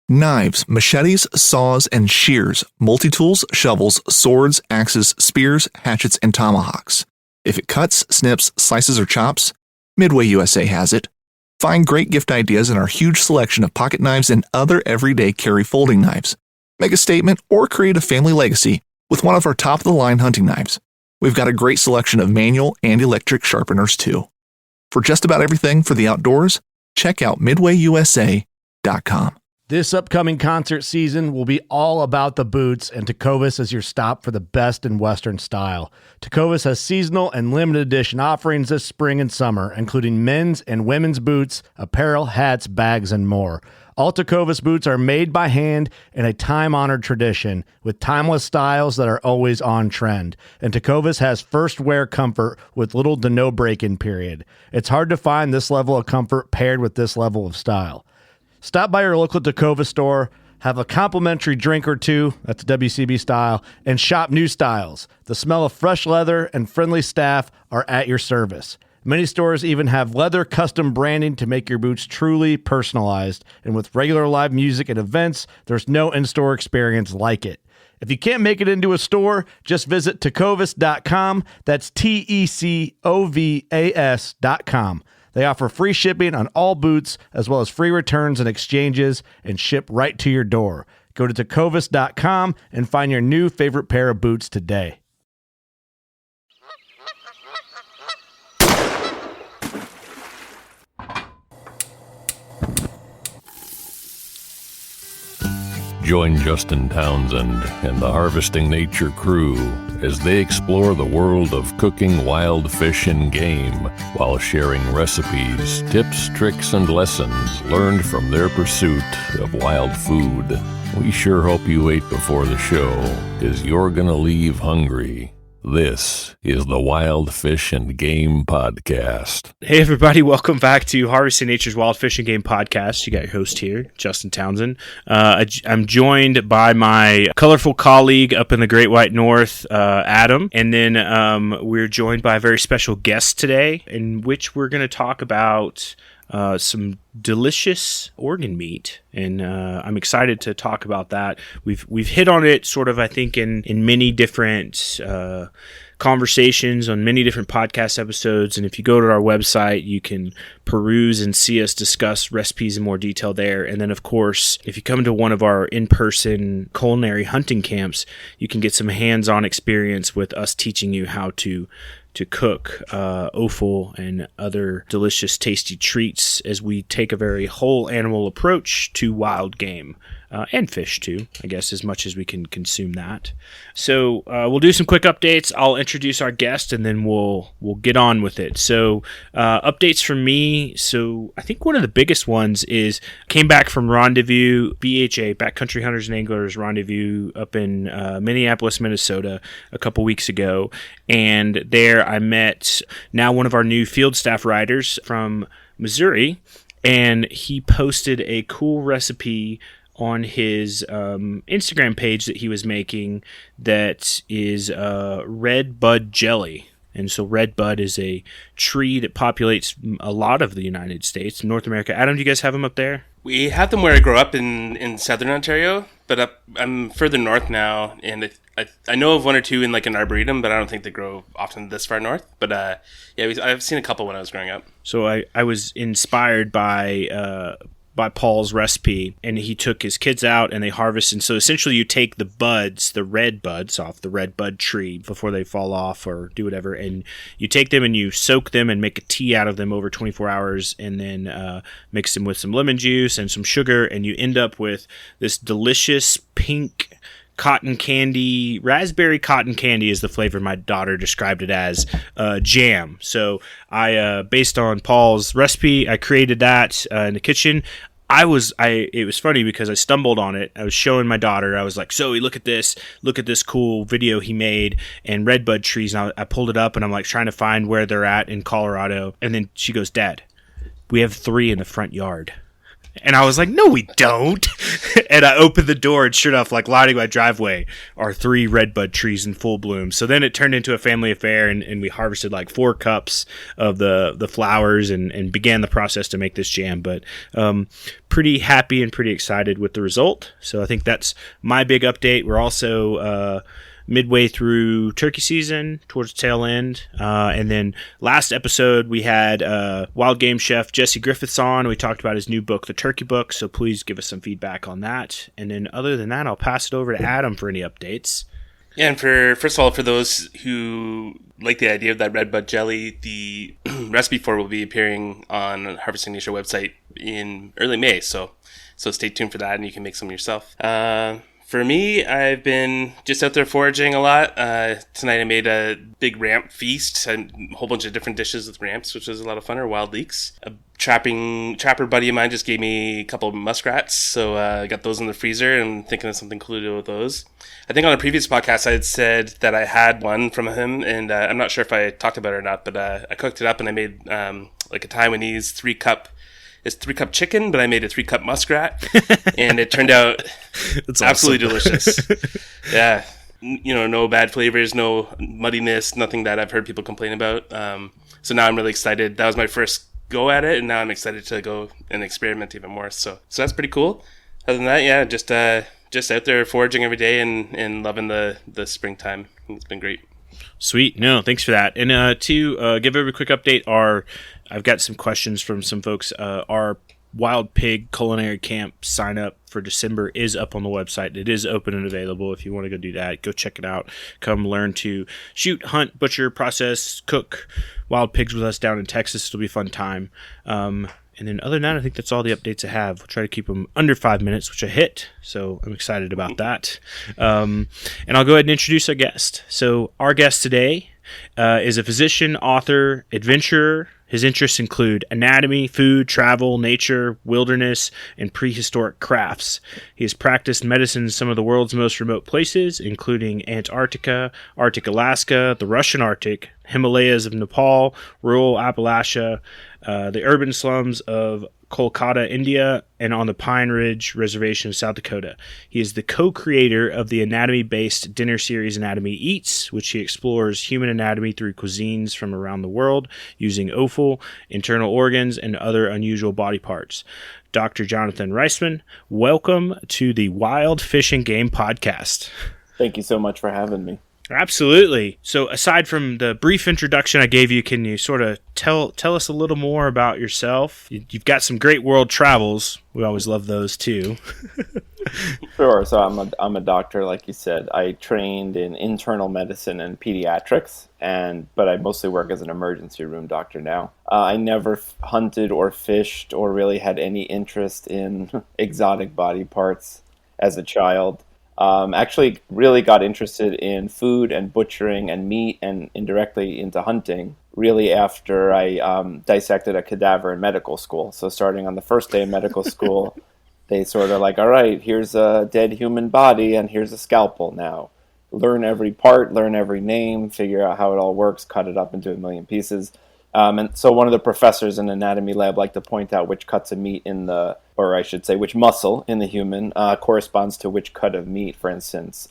Knives, machetes, saws, and shears, multi-tools, shovels, swords, axes, spears, hatchets, and tomahawks. If it cuts, snips, slices, or chops, Midway USA has it. Find great gift ideas in our huge selection of pocket knives and other everyday carry folding knives. Make a statement or create a family legacy with one of our top-of-the-line hunting knives. We've got a great selection of manual and electric sharpeners, too. For just about everything for the outdoors, check out MidwayUSA.com. This upcoming concert season will be all about the boots, and Tecovas is your stop for the best in Western style. Tecovas has seasonal and limited edition offerings this spring and summer, including men's and women's boots, apparel, hats, bags, and more. All Tecovas boots are made by hand in a time-honored tradition with timeless styles that are always on trend. And Tecovas has first wear comfort with little to no break-in period. It's hard to find this level of comfort paired with this level of style. Stop by your local Tecovas store, have a complimentary drink or two, that's WCB style, and shop new styles. The smell of fresh leather and friendly staff are at your service. Many stores even have leather custom branding to make your boots truly personalized. And with regular live music and events, there's no in-store experience like it. If you can't make it into a store, just visit tecovas.com. That's TECOVAS.com. They offer free shipping on all boots, as well as free returns and exchanges, and ship right to your door. Go to tecovas.com and find your new favorite pair of boots today. Join Justin Townsend and the Harvesting Nature crew as they explore the world of cooking wild fish and game while sharing recipes, tips, tricks, and lessons learned from their pursuit of wild food. We sure hope you ate before the show, 'cause you're gonna leave hungry. This is the Wild Fish and Game Podcast. Hey everybody, welcome back to Harvesting Nature's Wild Fish and Game Podcast. You got your host here, Justin Townsend. I'm joined by my colorful colleague up in the Great White North, Adam. And then we're joined by a very special guest today, in which we're going to talk about some delicious organ meat, and I'm excited to talk about that. We've hit on it sort of, I think, in many different conversations on many different podcast episodes, and if you go to our website, you can peruse and see us discuss recipes in more detail there. And then, of course, if you come to one of our in-person culinary hunting camps, you can get some hands-on experience with us teaching you how to cook offal and other delicious, tasty treats as we take a very whole animal approach to wild game. And fish too, I guess, as much as we can consume that. So we'll do some quick updates. I'll introduce our guest, and then we'll get on with it. So updates from me. So I think one of the biggest ones is came back from Rendezvous, BHA, Backcountry Hunters and Anglers Rendezvous up in Minneapolis, Minnesota, a couple weeks ago. And there I met now one of our new field staff riders from Missouri, and he posted a cool recipe on his Instagram page that he was making that is red bud jelly. And so red bud is a tree that populates a lot of the United States, North America. Adam, do you guys have them up there? We have them where I grew up in southern Ontario, but I'm further north now, and I know of one or two in like an arboretum, but I don't think they grow often this far north. But I've seen a couple when I was growing up. So I was inspired by Paul's recipe, and he took his kids out and they harvest. And so essentially you take the buds, the red buds off the red bud tree before they fall off or do whatever, and you take them and you soak them and make a tea out of them over 24 hours, and then mix them with some lemon juice and some sugar, and you end up with this delicious pink cotton candy, raspberry cotton candy is the flavor my daughter described it as, jam. So I, based on Paul's recipe, I created that in the kitchen. It was funny because I stumbled on it. I was showing my daughter. I was like, Zoe, look at this cool video he made and redbud trees. And I pulled it up and I'm like trying to find where they're at in Colorado. And then she goes, Dad, we have 3 in the front yard. And I was like, no, we don't. And I opened the door, and sure enough, like lining my driveway are 3 redbud trees in full bloom. So then it turned into a family affair, and we harvested like 4 cups of the flowers and began the process to make this jam. But pretty happy and pretty excited with the result. So I think that's my big update. We're also midway through turkey season, towards the tail end. And then last episode, we had wild game chef Jesse Griffiths on. We talked about his new book, The Turkey Book, so please give us some feedback on that. And then other than that, I'll pass it over to Adam for any updates. Yeah, and first of all, for those who like the idea of that redbud jelly, the recipe for it will be appearing on Harvesting Nature website in early May, so stay tuned for that, and you can make some yourself. For me, I've been just out there foraging a lot. Tonight I made a big ramp feast, a whole bunch of different dishes with ramps, which was a lot of fun, or wild leeks. A trapper buddy of mine just gave me a couple of muskrats, so I got those in the freezer and thinking of something cool to do with those. I think on a previous podcast I had said that I had one from him, and I'm not sure if I talked about it or not, but I cooked it up and I made like a Taiwanese 3-cup. It's 3-cup chicken, but I made a 3-cup muskrat, and it turned out absolutely delicious. Yeah, no bad flavors, no muddiness, nothing that I've heard people complain about. So now I'm really excited. That was my first go at it, and now I'm excited to go and experiment even more. So that's pretty cool. Other than that, yeah, just out there foraging every day and loving the springtime. It's been great. Sweet. No, thanks for that. And to give every quick update, I've got some questions from some folks. Our Wild Pig Culinary Camp sign up for December is up on the website. It is open and available. If you want to go do that, go check it out. Come learn to shoot, hunt, butcher, process, cook wild pigs with us down in Texas. It'll be a fun time. And then other than that, I think that's all the updates I have. We'll try to keep them under 5 minutes, which I hit. So I'm excited about that. And I'll go ahead and introduce our guest. So our guest today is a physician, author, adventurer. His interests include anatomy, food, travel, nature, wilderness, and prehistoric crafts. He has practiced medicine in some of the world's most remote places, including Antarctica, Arctic Alaska, the Russian Arctic, Himalayas of Nepal, rural Appalachia, the urban slums of Kolkata, India, and on the Pine Ridge Reservation of South Dakota. He is the co-creator of the anatomy-based dinner series Anatomy Eats, which he explores human anatomy through cuisines from around the world using offal, internal organs, and other unusual body parts. Dr. Jonathan Reisman, welcome to the Wild Fish and Game podcast. Thank you so much for having me. Absolutely. So aside from the brief introduction I gave you, can you sort of tell us a little more about yourself? You've got some great world travels. We always love those too. Sure. So I'm a doctor, like you said. I trained in internal medicine and pediatrics, but I mostly work as an emergency room doctor now. I never hunted or fished or really had any interest in exotic body parts as a child. Actually really got interested in food and butchering and meat and indirectly into hunting really after I dissected a cadaver in medical school. So starting on the first day of medical school, they sort of like, all right, here's a dead human body and here's a scalpel now. Learn every part, learn every name, figure out how it all works, cut it up into a million pieces. And so one of the professors in the anatomy lab liked to point out which cuts of meat which muscle in the human corresponds to which cut of meat, for instance,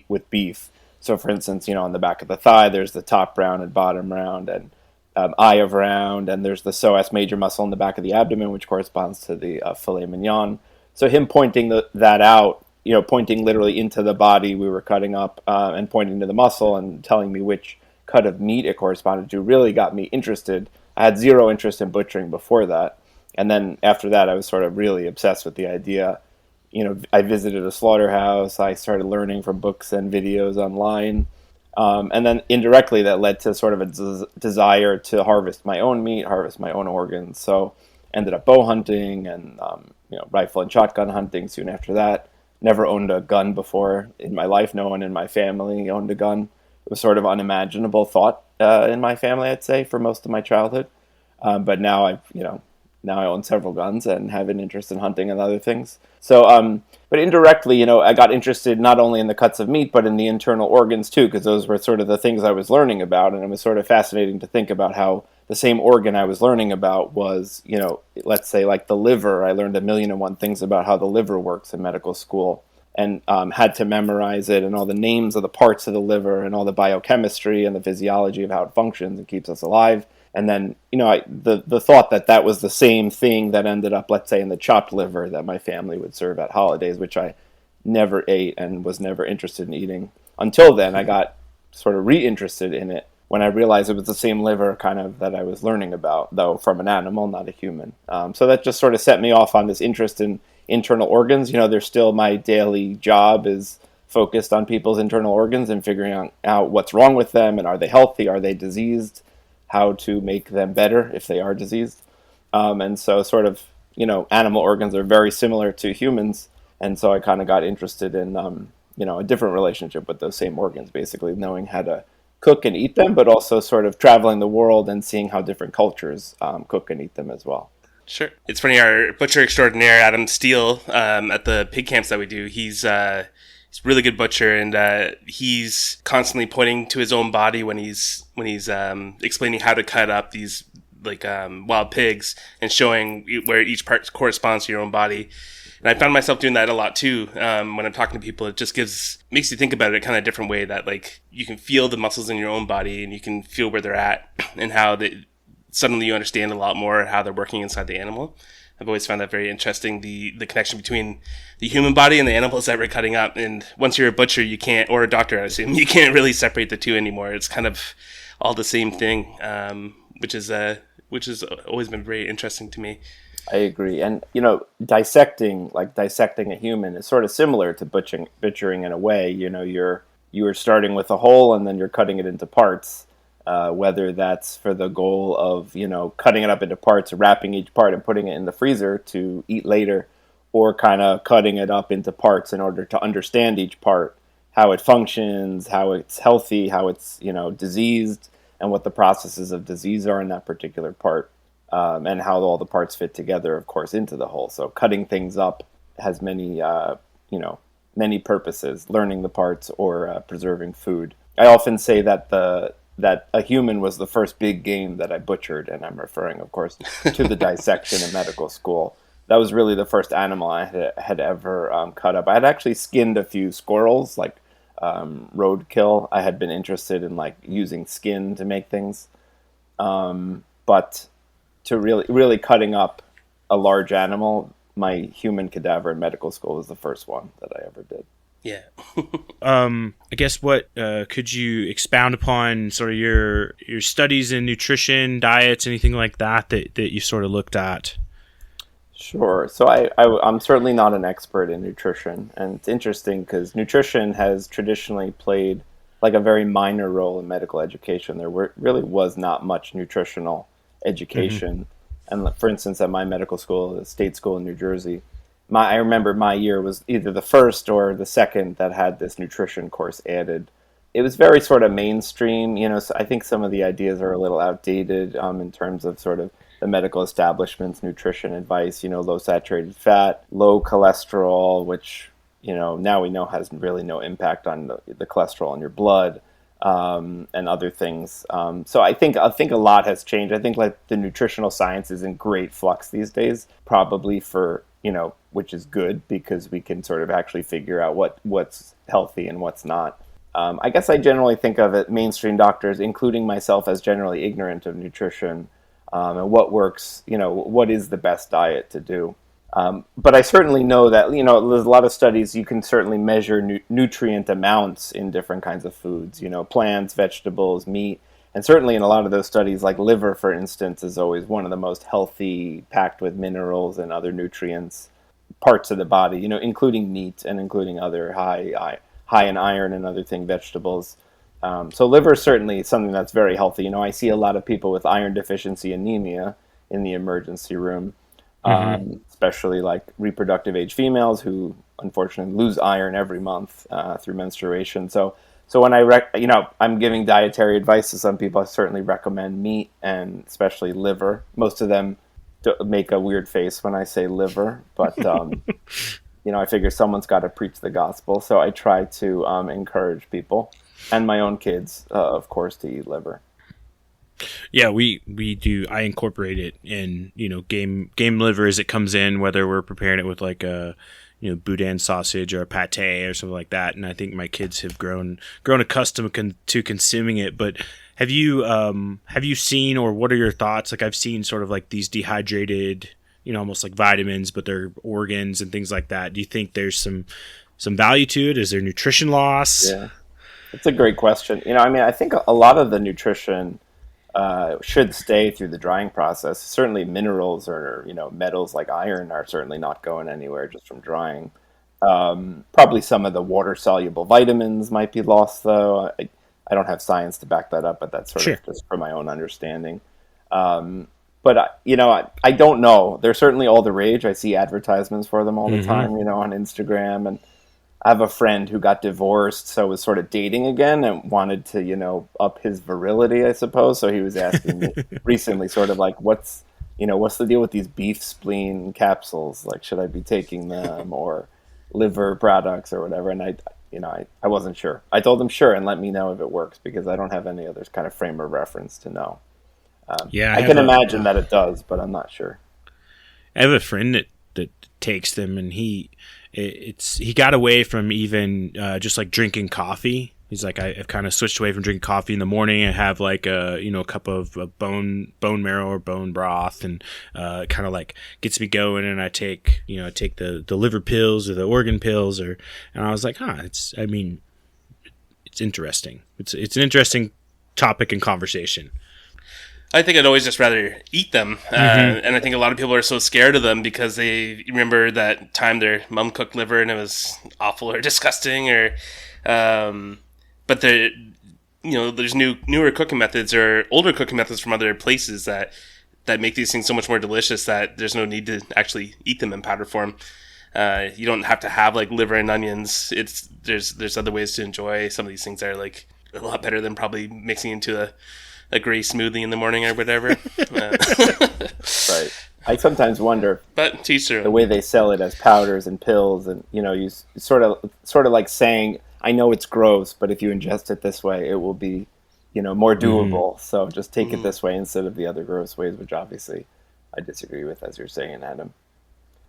with beef. So for instance, on the back of the thigh, there's the top round and bottom round and eye of round, and there's the psoas major muscle in the back of the abdomen, which corresponds to the filet mignon. So him pointing that out, pointing literally into the body we were cutting up and pointing to the muscle and telling me which cut of meat it corresponded to really got me interested. I had zero interest in butchering before that. And then after that, I was sort of really obsessed with the idea. I visited a slaughterhouse. I started learning from books and videos online. And then indirectly, that led to sort of a desire to harvest my own meat, harvest my own organs. So ended up bow hunting and rifle and shotgun hunting soon after that. Never owned a gun before in my life. No one in my family owned a gun. It was sort of unimaginable thought in my family, I'd say, for most of my childhood. But now I own several guns and have an interest in hunting and other things. So, but indirectly, I got interested not only in the cuts of meat, but in the internal organs too, because those were sort of the things I was learning about. And it was sort of fascinating to think about how the same organ I was learning about was, let's say like the liver. I learned 1,000,001 things about how the liver works in medical school, and had to memorize it and all the names of the parts of the liver and all the biochemistry and the physiology of how it functions and keeps us alive. And then, the thought that was the same thing that ended up, let's say, in the chopped liver that my family would serve at holidays, which I never ate and was never interested in eating. Until then, I got sort of reinterested in it when I realized it was the same liver kind of that I was learning about, though from an animal, not a human. So that just sort of set me off on this interest in internal organs. There's still my daily job is focused on people's internal organs and figuring out what's wrong with them, and are they healthy, are they diseased, how to make them better if they are diseased. And so sort of, animal organs are very similar to humans. And so I kind of got interested in, a different relationship with those same organs, basically knowing how to cook and eat them, but also sort of traveling the world and seeing how different cultures cook and eat them as well. Sure. It's funny, our butcher extraordinaire, Adam Steele, at the pig camps that we do, he's a really good butcher, and he's constantly pointing to his own body when he's explaining how to cut up these wild pigs and showing where each part corresponds to your own body. And I found myself doing that a lot too. When I'm talking to people, it just makes you think about it kind of a different way, that you can feel the muscles in your own body and you can feel where they're at and how suddenly you understand a lot more how they're working inside the animal. I've always found that very interesting, the connection between the human body and the animals that we're cutting up. And once you're a butcher, you can't, or a doctor, I assume, you can't really separate the two anymore. It's kind of all the same thing, which has always been very interesting to me. I agree. And, dissecting a human is sort of similar to butchering in a way. You're starting with a whole and then you're cutting it into parts. Whether that's for the goal of, cutting it up into parts, wrapping each part and putting it in the freezer to eat later, or kind of cutting it up into parts in order to understand each part, how it functions, how it's healthy, how it's, diseased, and what the processes of disease are in that particular part, and how all the parts fit together, of course, into the whole. So cutting things up has many purposes, learning the parts or preserving food. I often say that that a human was the first big game that I butchered, and I'm referring, of course, to the dissection in medical school. That was really the first animal I had ever cut up. I had actually skinned a few squirrels, roadkill. I had been interested in using skin to make things, but to really cutting up a large animal, my human cadaver in medical school was the first one that I ever did. Yeah. I guess what could you expound upon sort of your studies in nutrition, diets, anything like that you sort of looked at? Sure. So I'm certainly not an expert in nutrition, and it's interesting because nutrition has traditionally played a very minor role in medical education. There really was not much nutritional education. Mm-hmm. And for instance, at my medical school, the state school in New Jersey, I remember my year was either the first or the second that had this nutrition course added. It was very sort of mainstream, so I think some of the ideas are a little outdated in terms of sort of the medical establishment's nutrition advice, low saturated fat, low cholesterol, which, now we know has really no impact on the cholesterol in your blood, and other things. So I think a lot has changed. I think the nutritional science is in great flux these days, probably for, which is good because we can sort of actually figure out what's healthy and what's not. I guess I generally think of it, mainstream doctors, including myself, as generally ignorant of nutrition, and what works, what is the best diet to do. But I certainly know that, there's a lot of studies, you can certainly measure nutrient amounts in different kinds of foods, plants, vegetables, meat. And certainly in a lot of those studies, like liver, for instance, is always one of the most healthy, packed with minerals and other nutrients, parts of the body, including meat and including other high in iron and other vegetables. So liver is certainly something that's very healthy. I see a lot of people with iron deficiency anemia in the emergency room, especially reproductive age females who unfortunately lose iron every month through menstruation. So when I'm giving dietary advice to some people, I certainly recommend meat and especially liver. Most of them make a weird face when I say liver, but I figure someone's got to preach the gospel. So I try to encourage people and my own kids, of course, to eat liver. Yeah, we do. I incorporate it in, game liver as it comes in, whether we're preparing it with like a, boudin sausage or a pate or something like that. And I think my kids have grown accustomed to consuming it. But have you seen, or what are your thoughts? Like, I've seen sort of like these dehydrated, almost like vitamins, but they're organs and things like that. Do you think there's some value to it? Is there nutrition loss? Yeah, it's a great question. I think a lot of the nutrition should stay through the drying process. Certainly minerals or, metals like iron are certainly not going anywhere just from drying. Probably some of the water-soluble vitamins might be lost, though. I don't have science to back that up, but that's sort of just from my own understanding. But, I don't know. They're certainly all the rage. I see advertisements for them all the time, on Instagram. And I have a friend who got divorced, so was sort of dating again and wanted to, up his virility, I suppose. So he was asking me recently sort of like, what's the deal with these beef spleen capsules? Like, should I be taking them, or liver products or whatever? And I wasn't sure. I told him sure, and let me know if it works, because I don't have any other kind of frame of reference to know. I can imagine that it does, but I'm not sure. I have a friend that takes them, and he got away from even just like drinking coffee. He's like, I've kind of switched away from drinking coffee in the morning. I have like a cup of bone marrow or bone broth, and kind of like gets me going. And I take the liver pills or the organ pills, and I was like, it's interesting. It's an interesting topic and conversation. I think I'd always just rather eat them. And I think a lot of people are so scared of them because they remember that time their mom cooked liver and it was awful or disgusting, or but there's newer cooking methods or older cooking methods from other places that make these things so much more delicious that there's no need to actually eat them in powder form. You don't have to have like liver and onions. There's other ways to enjoy some of these things that are like a lot better than probably mixing into a gray smoothie in the morning or whatever. Right. I sometimes wonder, but the way they sell it as powders and pills, and you sort of like saying, I know it's gross, but if you ingest it this way, it will be, more doable. So just take it this way instead of the other gross ways, which obviously I disagree with, as you're saying, Adam.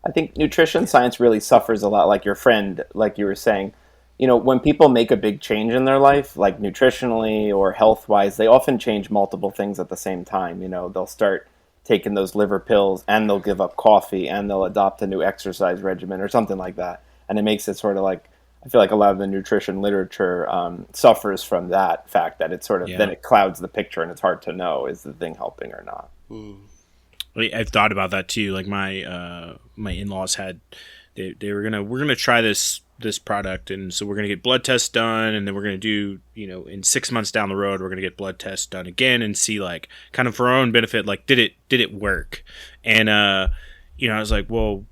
I think nutrition science really suffers a lot, like your friend, like you were saying. When people make a big change in their life, like nutritionally or health-wise, they often change multiple things at the same time. They'll start taking those liver pills, and they'll give up coffee, and they'll adopt a new exercise regimen or something like that. And it makes it sort of like, I feel like a lot of the nutrition literature suffers from that fact that it sort of, then it clouds the picture, and it's hard to know, is the thing helping or not. I've thought about that too. Like my in-laws had, we're gonna try this product, and so we're going to get blood tests done, and then we're going to do, in 6 months down the road, we're going to get blood tests done again and see, like, kind of for our own benefit, like, did it work? And I was like, well,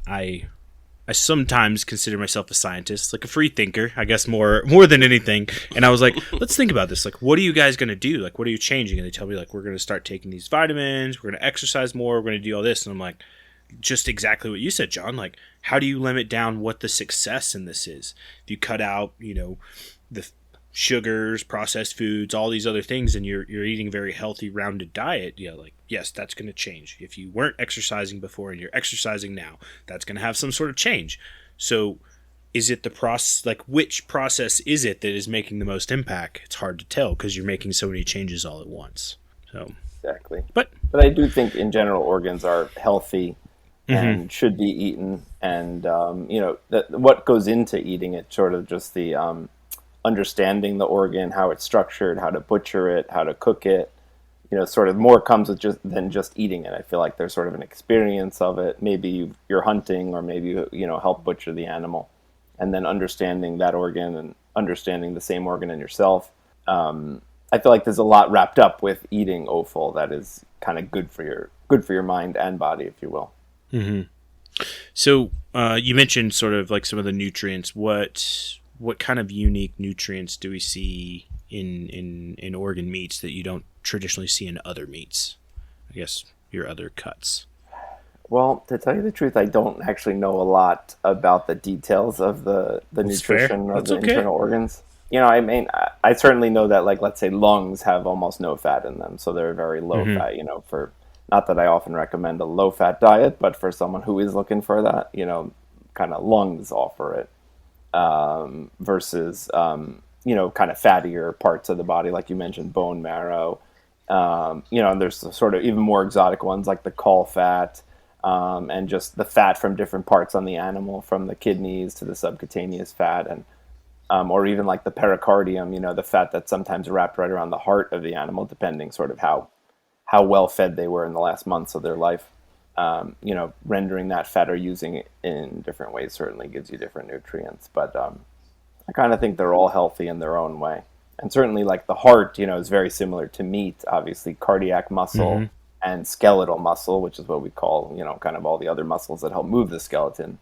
I sometimes consider myself a scientist, like a free thinker, I guess more than anything. And I was like, let's think about this. Like, what are you guys going to do? Like, what are you changing? And they tell me, like, we're going to start taking these vitamins, we're going to exercise more, we're going to do all this. And I'm like, just exactly what you said, John. Like, how do you limit down what the success in this is? If you cut out, the sugars, processed foods, all these other things, and you're eating a very healthy, rounded diet, yes, that's going to change. If you weren't exercising before and you're exercising now, that's going to have some sort of change. So is it the process, like, which process is it that is making the most impact? It's hard to tell because you're making so many changes all at once. So exactly. But I do think in general organs are healthy and should be eaten, and what goes into eating it, sort of just the understanding the organ, how it's structured, how to butcher it, how to cook it, sort of more comes with than just eating it. I feel like there's sort of an experience of it. Maybe you're hunting, or maybe you help butcher the animal, and then understanding that organ and understanding the same organ in yourself. I feel like there's a lot wrapped up with eating offal that is kind of good for your mind and body, if you will. Mm-hmm. So you mentioned sort of like some of the nutrients. What kind of unique nutrients do we see in organ meats that you don't traditionally see in other meats? I guess your other cuts. Well, to tell you the truth, I don't actually know a lot about the details of the nutrition of the internal organs. I mean, I certainly know that, like, let's say lungs have almost no fat in them, so they're very low fat. For not that I often recommend a low fat diet, but for someone who is looking for that, kind of lungs offer it versus kind of fattier parts of the body, like you mentioned, bone marrow. And there's sort of even more exotic ones like the caul fat. And just the fat from different parts on the animal, from the kidneys to the subcutaneous fat, and or even like the pericardium, the fat that's sometimes wrapped right around the heart of the animal, depending sort of how well fed they were in the last months of their life. Rendering that fat or using it in different ways certainly gives you different nutrients. But I kind of think they're all healthy in their own way. And certainly like the heart, is very similar to meat, obviously cardiac muscle and skeletal muscle, which is what we call, kind of all the other muscles that help move the skeleton,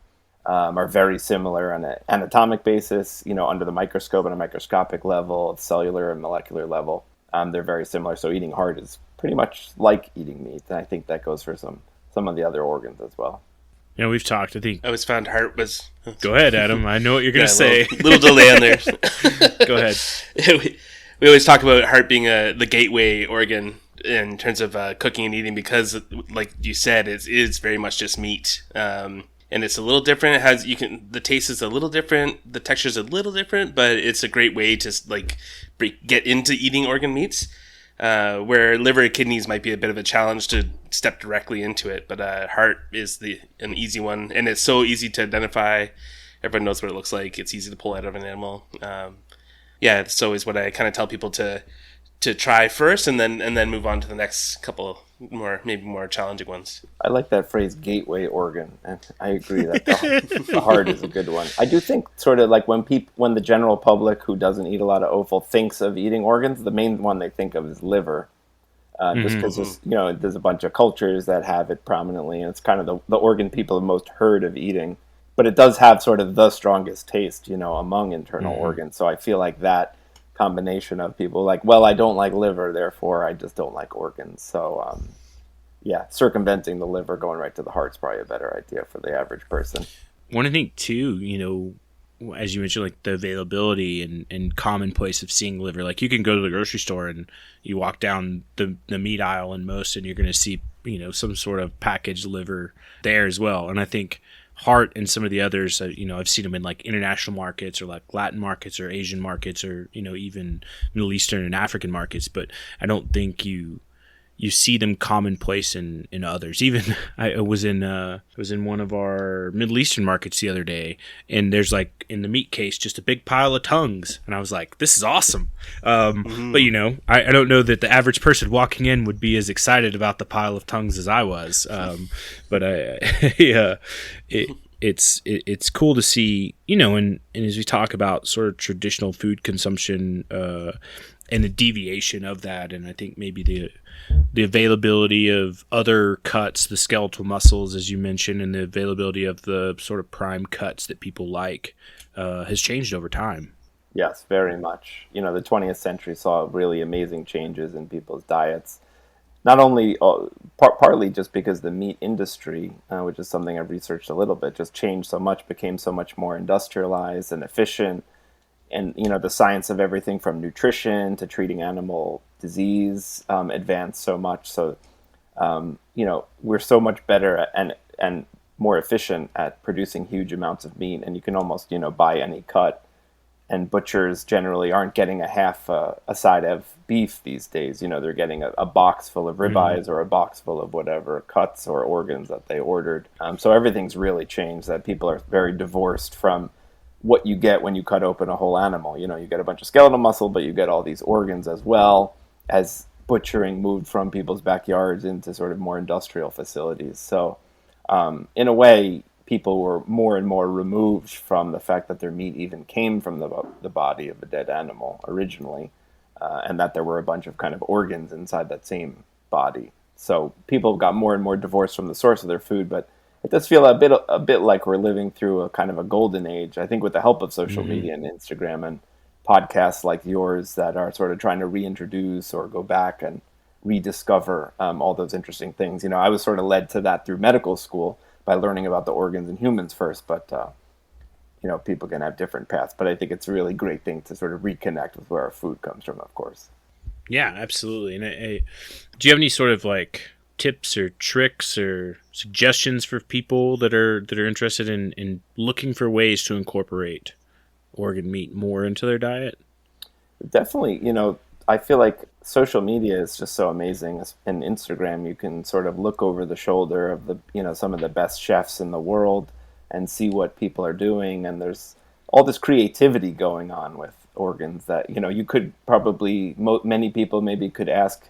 are very similar on an anatomic basis, under the microscope and a microscopic level, cellular and molecular level. They're very similar. So eating heart is pretty much like eating meat. And I think that goes for some of the other organs as well. We've talked, I think. I always found heart was... Go ahead, Adam. I know what you're going to say. Little delay on there. Go ahead. We always talk about heart being the gateway organ in terms of cooking and eating, because, like you said, it is very much just meat. And it's a little different. The taste is a little different. The texture is a little different, but it's a great way to get into eating organ meats. Where liver and kidneys might be a bit of a challenge to step directly into it, but heart is an easy one, and it's so easy to identify. Everyone knows what it looks like. It's easy to pull out of an animal. It's always what I kind of tell people to try first, and then move on to the next couple maybe more challenging ones. I like that phrase, gateway organ, and I agree that the heart is a good one. I do think sort of like when the general public who doesn't eat a lot of offal thinks of eating organs, the main one they think of is liver, just because there's a bunch of cultures that have it prominently, and it's kind of the organ people have most heard of eating. But it does have sort of the strongest taste, among internal organs. So I feel like that combination of people like, well, I don't like liver, therefore I just don't like organs. So, circumventing the liver, going right to the heart is probably a better idea for the average person. One thing too, as you mentioned, like the availability and commonplace of seeing liver. Like you can go to the grocery store and you walk down the meat aisle in most, and you're going to see, some sort of packaged liver there as well. And I think heart and some of the others, I've seen them in like international markets or like Latin markets or Asian markets or, even Middle Eastern and African markets. But I don't think you see them commonplace in others. Even I was in one of our Middle Eastern markets the other day, and there's like in the meat case just a big pile of tongues, and I was like, "This is awesome." But I don't know that the average person walking in would be as excited about the pile of tongues as I was. But it's cool to see, and as we talk about sort of traditional food consumption and the deviation of that, and I think maybe the availability of other cuts, the skeletal muscles, as you mentioned, and the availability of the sort of prime cuts that people like has changed over time. Yes, very much. The 20th century saw really amazing changes in people's diets. Not only, partly just because the meat industry, which is something I've researched a little bit, just changed so much, became so much more industrialized and efficient. And, the science of everything from nutrition to treating animal disease advanced so much. So, we're so much better and more efficient at producing huge amounts of meat. And you can almost, buy any cut. And butchers generally aren't getting a half a side of beef these days. They're getting a box full of ribeyes or a box full of whatever cuts or organs that they ordered. So everything's really changed, that people are very divorced from what you get when you cut open a whole animal. You get a bunch of skeletal muscle, but you get all these organs as well, as butchering moved from people's backyards into sort of more industrial facilities. So in a way, people were more and more removed from the fact that their meat even came from the body of a dead animal originally, and that there were a bunch of kind of organs inside that same body. So people got more and more divorced from the source of their food, but it does feel a bit like we're living through a kind of a golden age, I think, with the help of social media and Instagram and podcasts like yours that are sort of trying to reintroduce or go back and rediscover all those interesting things. I was sort of led to that through medical school by learning about the organs in humans first, but people can have different paths. But I think it's a really great thing to sort of reconnect with where our food comes from, of course. Yeah, absolutely. And do you have any sort of like tips or tricks or suggestions for people that are interested in looking for ways to incorporate organ meat more into their diet? Definitely, I feel like social media is just so amazing. In Instagram, you can sort of look over the shoulder of some of the best chefs in the world and see what people are doing. And there's all this creativity going on with organs that, you could probably, many people maybe could ask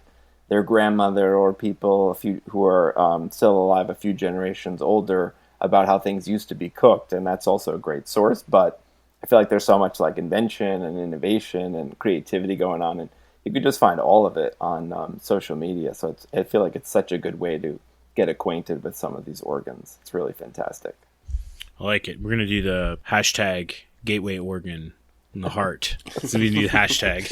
their grandmother or people who are still alive a few generations older about how things used to be cooked. And that's also a great source. But I feel like there's so much like invention and innovation and creativity going on, and you could just find all of it on social media. So I feel like it's such a good way to get acquainted with some of these organs. It's really fantastic. I like it. We're going to do the hashtag gateway organ in the heart. So we do the hashtag.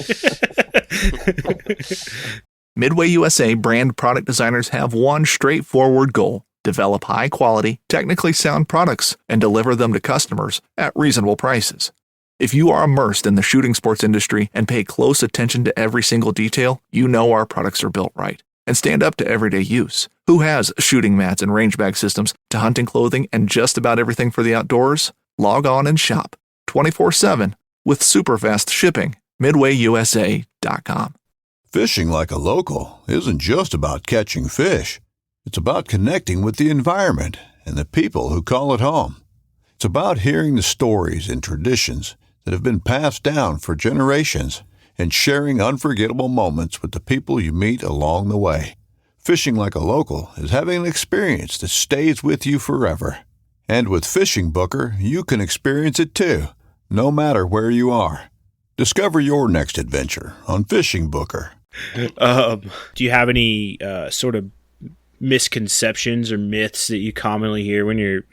Midway USA brand product designers have one straightforward goal: develop high-quality, technically sound products and deliver them to customers at reasonable prices. If you are immersed in the shooting sports industry and pay close attention to every single detail, you know our products are built right and stand up to everyday use. Who has shooting mats and range bag systems to hunting clothing and just about everything for the outdoors? Log on and shop 24/7 with super fast shipping. MidwayUSA.com. Fishing like a local isn't just about catching fish. It's about connecting with the environment and the people who call it home. It's about hearing the stories and traditions that have been passed down for generations and sharing unforgettable moments with the people you meet along the way. Fishing like a local is having an experience that stays with you forever. And with Fishing Booker, you can experience it too, no matter where you are. Discover your next adventure on Fishing Booker. Do you have any sort of misconceptions or myths that you commonly hear when you're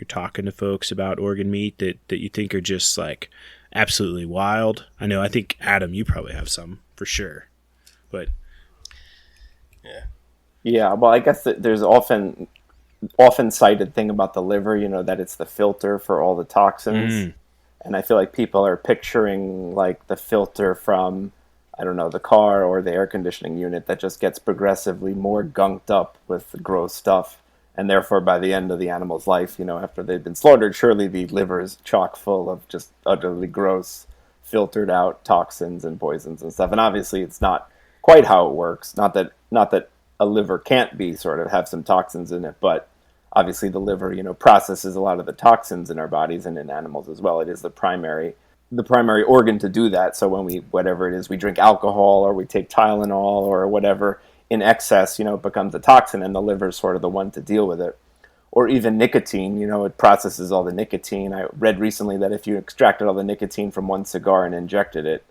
talking to folks about organ meat that you think are just like absolutely wild? I think Adam, you probably have some for sure, but yeah. Well, I guess that there's often cited thing about the liver, that it's the filter for all the toxins, and I feel like people are picturing like the filter from, I don't know, the car or the air conditioning unit that just gets progressively more gunked up with gross stuff. And therefore, by the end of the animal's life, after they've been slaughtered, surely the liver is chock full of just utterly gross, filtered out toxins and poisons and stuff. And obviously, it's not quite how it works. Not that a liver can't be sort of have some toxins in it, but obviously the liver, processes a lot of the toxins in our bodies and in animals as well. It is the primary organ to do that. So when whatever it is, we drink alcohol or we take Tylenol or whatever in excess, it becomes a toxin, and the liver is sort of the one to deal with it. Or even nicotine, it processes all the nicotine. I read recently that if you extracted all the nicotine from one cigar and injected it,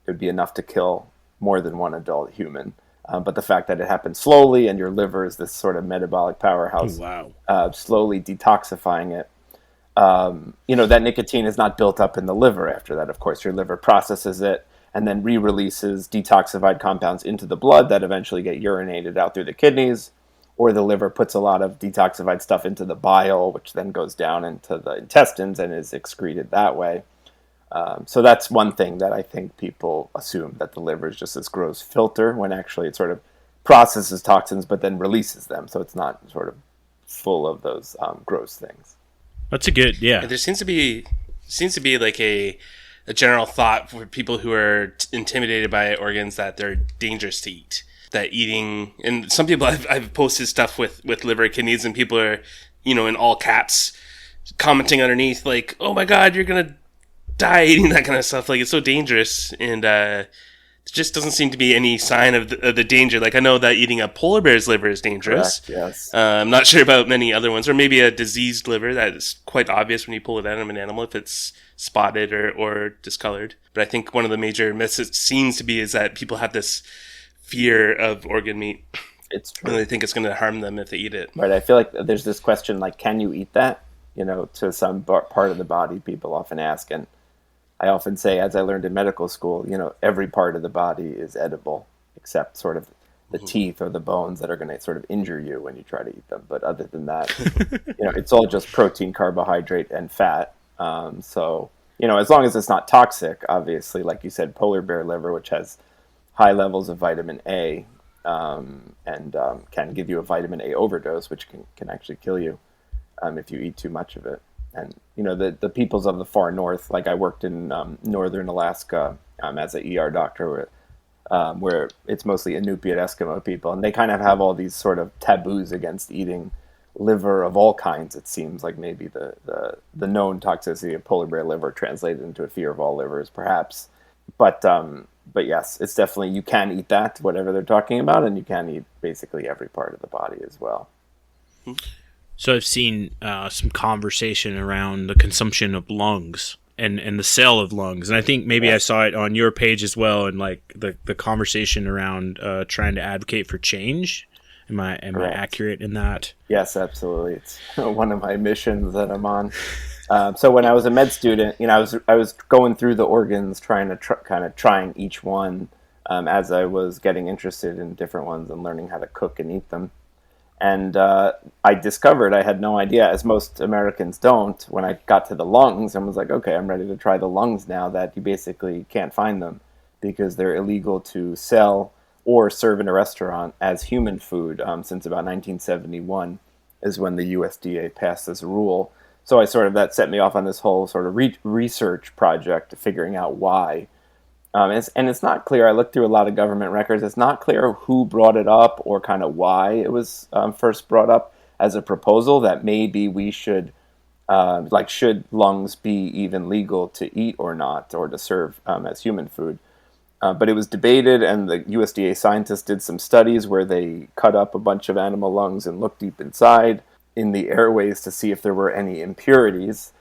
it would be enough to kill more than one adult human. But the fact that it happens slowly and your liver is this sort of metabolic powerhouse, slowly detoxifying it. That nicotine is not built up in the liver after that. Of course, your liver processes it and then re-releases detoxified compounds into the blood that eventually get urinated out through the kidneys, or the liver puts a lot of detoxified stuff into the bile, which then goes down into the intestines and is excreted that way. So that's one thing that I think people assume, that the liver is just this gross filter, when actually it sort of processes toxins but then releases them. So it's not sort of full of those gross things. That's a good, yeah. There seems to be like a general thought for people who are intimidated by organs that they're dangerous to eat. That eating, and some people I've posted stuff with liver, kidneys, and people are, in all caps, commenting underneath like, "Oh my God, you're gonna die eating that kind of stuff. Like, it's so dangerous." And there just doesn't seem to be any sign of the danger. Like, I know that eating a polar bear's liver is dangerous. Correct, yes. I'm not sure about many other ones, or maybe a diseased liver that is quite obvious when you pull it out of an animal if it's spotted or discolored. But I think one of the major myths it seems to be is that people have this fear of organ meat. It's true. And they think it's going to harm them if they eat it. Right. I feel like there's this question, like, can you eat that? To some part of the body, people often ask. And I often say, as I learned in medical school, every part of the body is edible, except sort of the teeth or the bones that are going to sort of injure you when you try to eat them. But other than that, it's all just protein, carbohydrate, and fat. So, as long as it's not toxic, obviously, like you said, polar bear liver, which has high levels of vitamin A, and can give you a vitamin A overdose, which can actually kill you if you eat too much of it. And the peoples of the far north, like I worked in northern Alaska as an ER doctor, where it's mostly Inupiat Eskimo people, and they kind of have all these sort of taboos against eating liver of all kinds. It seems like maybe the known toxicity of polar bear liver translated into a fear of all livers, perhaps. But yes, it's definitely, you can eat that, whatever they're talking about, and you can eat basically every part of the body as well. So I've seen some conversation around the consumption of lungs and the sale of lungs, and I think maybe I saw it on your page as well, and like the conversation around trying to advocate for change. Am I accurate in that? Yes, absolutely. It's one of my missions that I'm on. So when I was a med student, I was going through the organs, trying to trying each one as I was getting interested in different ones and learning how to cook and eat them. And I discovered, I had no idea, as most Americans don't, when I got to the lungs, and was like, okay, I'm ready to try the lungs now, that you basically can't find them because they're illegal to sell or serve in a restaurant as human food since about 1971 is when the USDA passed this rule. So that set me off on this whole sort of research project, figuring out why. And it's not clear. I looked through a lot of government records. It's not clear who brought it up or kind of why it was first brought up as a proposal that maybe we should, should lungs be even legal to eat or not, or to serve as human food. But it was debated, and the USDA scientists did some studies where they cut up a bunch of animal lungs and looked deep inside in the airways to see if there were any impurities.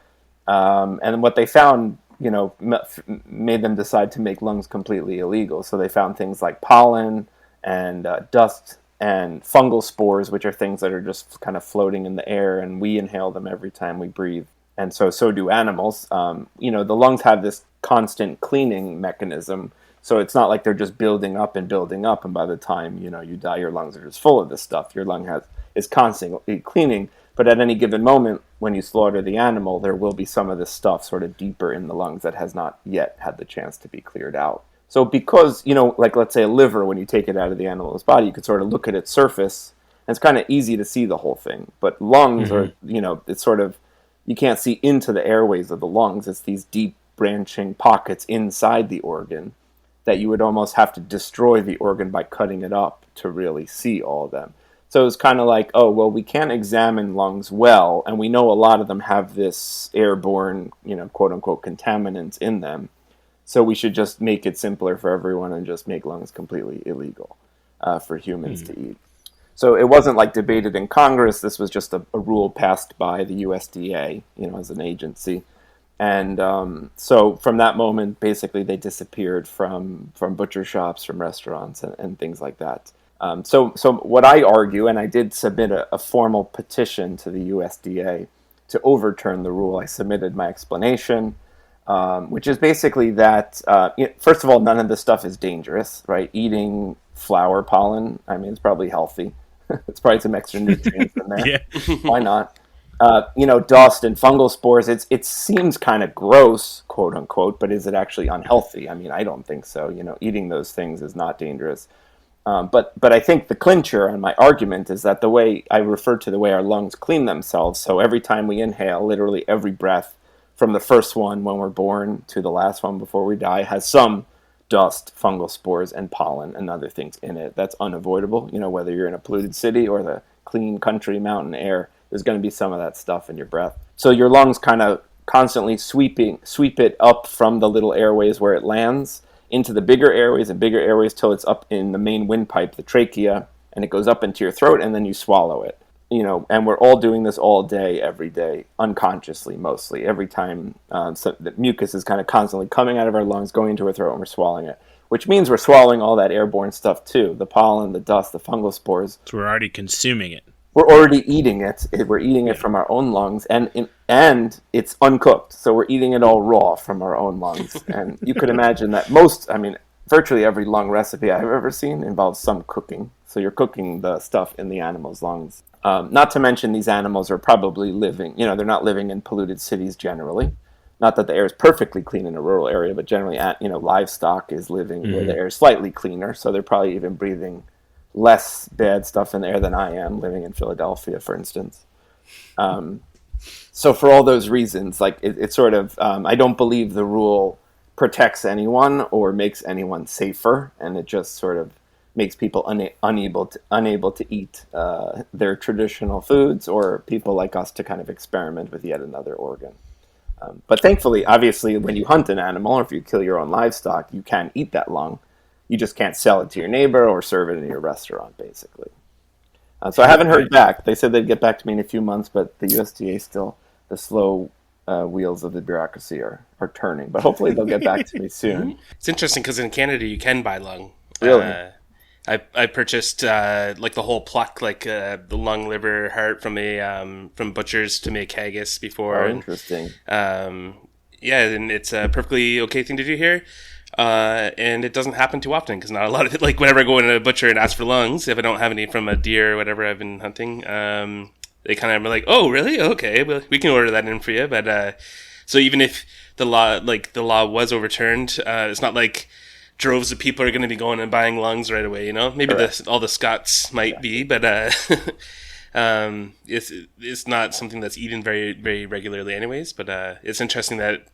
And what they found, made them decide to make lungs completely illegal. So they found things like pollen and dust and fungal spores, which are things that are just kind of floating in the air, and we inhale them every time we breathe. And so do animals. The lungs have this constant cleaning mechanism. So it's not like they're just building up, and by the time, you die, your lungs are just full of this stuff. Your lung is constantly cleaning. But at any given moment, when you slaughter the animal, there will be some of this stuff sort of deeper in the lungs that has not yet had the chance to be cleared out. So because, let's say a liver, when you take it out of the animal's body, you could sort of look at its surface, and it's kind of easy to see the whole thing. But lungs are, it's sort of, you can't see into the airways of the lungs. It's these deep branching pockets inside the organ that you would almost have to destroy the organ by cutting it up to really see all of them. So it's kind of like, oh, well, we can't examine lungs well, and we know a lot of them have this airborne, quote-unquote, contaminants in them. So we should just make it simpler for everyone and just make lungs completely illegal for humans to eat. So it wasn't debated in Congress. This was just a rule passed by the USDA, as an agency. And so from that moment, basically, they disappeared from butcher shops, from restaurants, and things like that. So what I argue, and I did submit a formal petition to the USDA to overturn the rule. I submitted my explanation, which is basically that, first of all, none of this stuff is dangerous, right? Eating flower pollen, it's probably healthy. It's probably some extra nutrients in there. Yeah. Why not? Dust and fungal spores, it seems kind of gross, quote unquote, but is it actually unhealthy? I don't think so. Eating those things is not dangerous. But I think the clincher on my argument is that the way I refer to the way our lungs clean themselves. So every time we inhale, literally every breath, from the first one when we're born to the last one before we die, has some dust, fungal spores, and pollen and other things in it. That's unavoidable. Whether you're in a polluted city or the clean country mountain air, there's going to be some of that stuff in your breath. So your lungs kind of constantly sweep it up from the little airways where it lands into the bigger airways till it's up in the main windpipe, the trachea, and it goes up into your throat, and then you swallow it. And we're all doing this all day, every day, unconsciously mostly. Every time so the mucus is kind of constantly coming out of our lungs, going into our throat, and we're swallowing it, which means we're swallowing all that airborne stuff too, the pollen, the dust, the fungal spores. So we're already consuming it. We're already eating it. We're eating it from our own lungs, and it's uncooked. So we're eating it all raw from our own lungs. And you could imagine that virtually every lung recipe I've ever seen involves some cooking. So you're cooking the stuff in the animal's lungs. Not to mention these animals are probably living, they're not living in polluted cities generally. Not that the air is perfectly clean in a rural area, but generally, livestock is living where the air is slightly cleaner, so they're probably even breathing less bad stuff in the air than I am living in Philadelphia, for instance. So for all those reasons, like it's sort of, I don't believe the rule protects anyone or makes anyone safer, and it just sort of makes people unable to eat their traditional foods, or people like us to kind of experiment with yet another organ. But thankfully, obviously, when you hunt an animal or if you kill your own livestock, you can eat that lung. You just can't sell it to your neighbor or serve it in your restaurant, basically. So I haven't heard back. They said they'd get back to me in a few months, but the USDA still, the slow wheels of the bureaucracy are turning. But hopefully they'll get back to me soon. It's interesting because in Canada you can buy lung. Really? I purchased like the whole pluck, like the lung, liver, heart from butchers to make haggis before. Oh, interesting. Yeah, and it's a perfectly okay thing to do here. And it doesn't happen too often because not a lot of it. Like whenever I go into a butcher and ask for lungs, if I don't have any from a deer or whatever I've been hunting, they kind of are like, "Oh, really? Okay, well, we can order that in for you." But so even if the law was overturned, it's not like droves of people are going to be going and buying lungs right away. Maybe all the Scots might be, but it's not something that's eaten very, very regularly, anyways. But it's interesting that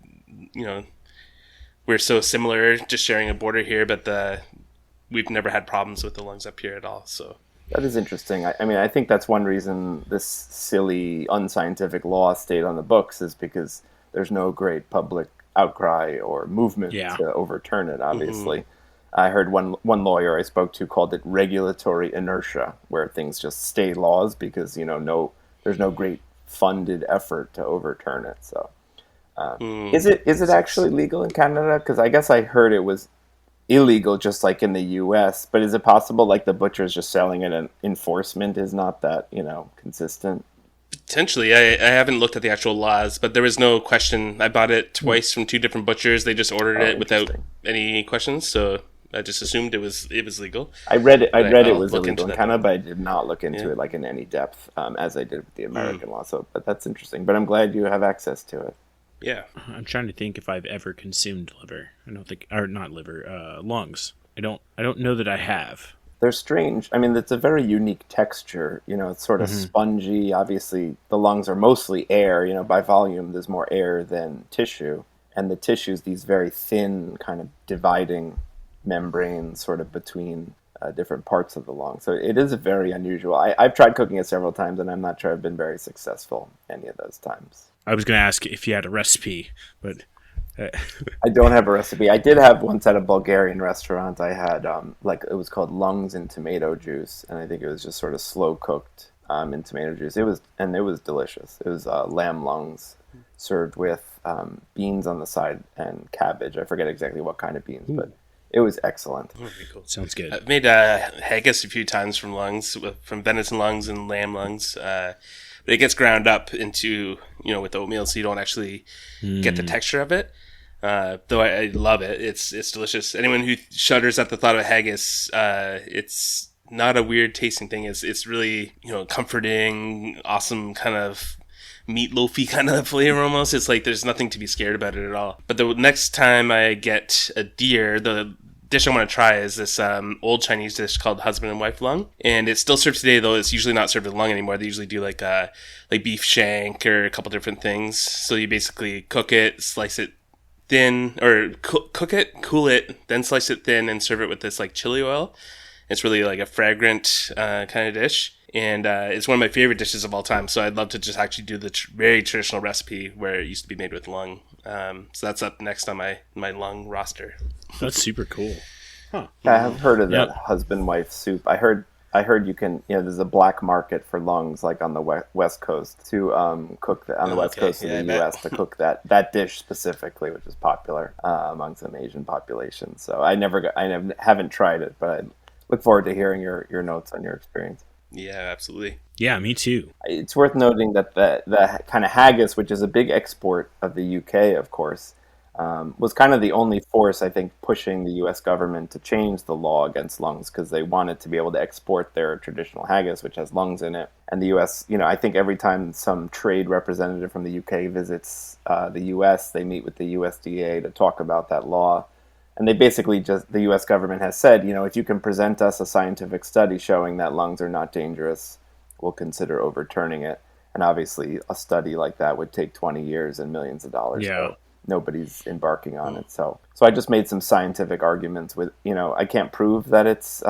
we're so similar, just sharing a border here, but we've never had problems with the lungs up here at all. So that is interesting. I mean, I think that's one reason this silly, unscientific law stayed on the books is because there's no great public outcry or movement to overturn it, obviously. Mm-hmm. I heard one lawyer I spoke to called it regulatory inertia, where things just stay laws because, there's no great funded effort to overturn it. So is it actually legal in Canada? Because I guess I heard it was illegal just like in the US, but is it possible like the butchers just selling it and enforcement is not that, consistent? Potentially. I haven't looked at the actual laws, but there was no question. I bought it twice from two different butchers. They just ordered it without any questions, so I just assumed it was legal. I read it was illegal in Canada, but I did not look into it like in any depth as I did with the American law. So, but that's interesting. But I'm glad you have access to it. Yeah, I'm trying to think if I've ever consumed liver. I don't think, or not liver, lungs. I don't know that I have. They're strange. I mean, it's a very unique texture. It's sort of spongy. Obviously, the lungs are mostly air. By volume, there's more air than tissue. And the tissue's these very thin, kind of dividing membranes sort of between different parts of the lung. So it is very unusual. I've tried cooking it several times, and I'm not sure I've been very successful any of those times. I was going to ask if you had a recipe, but... I don't have a recipe. I did have once at a Bulgarian restaurant. I had it was called lungs in tomato juice, and I think it was just sort of slow cooked in tomato juice. It was delicious. It was lamb lungs served with beans on the side and cabbage. I forget exactly what kind of beans, but it was excellent. Oh, very cool. Sounds good. I've made haggis a few times from venison lungs and lamb lungs. But it gets ground up into, with oatmeal, so you don't actually get the texture of it. Though I love it. It's delicious. Anyone who shudders at the thought of haggis, it's not a weird tasting thing. It's really, comforting, awesome kind of meatloafy kind of flavor almost. It's like there's nothing to be scared about it at all. But the next time I get a deer, the dish I want to try is this old Chinese dish called husband and wife lung, and it's still served today, though it's usually not served with lung anymore. They usually do like beef shank or a couple different things. So you basically cook it, slice it thin, or cook it, cool it, then slice it thin and serve it with this like chili oil. It's really like a fragrant kind of dish, and it's one of my favorite dishes of all time. So I'd love to just actually do the very traditional recipe where it used to be made with lung. So that's up next on my lung roster. That's super cool. Huh. I have heard of that husband-wife soup. I heard you can, there's a black market for lungs, like on the West Coast, to cook on the West Coast of the U.S. to cook that dish specifically, which is popular among some Asian populations. So I haven't tried it, but I look forward to hearing your notes on your experience. Yeah, absolutely. Yeah, me too. It's worth noting that the kind of haggis, which is a big export of the UK, of course, was kind of the only force, I think, pushing the U.S. government to change the law against lungs, because they wanted to be able to export their traditional haggis, which has lungs in it. And the U.S., I think every time some trade representative from the U.K. visits the U.S., they meet with the USDA to talk about that law. And they basically the U.S. government has said, if you can present us a scientific study showing that lungs are not dangerous, we'll consider overturning it. And obviously, a study like that would take 20 years and millions of dollars. Yeah. So nobody's embarking on it. So I just made some scientific arguments with, I can't prove that it's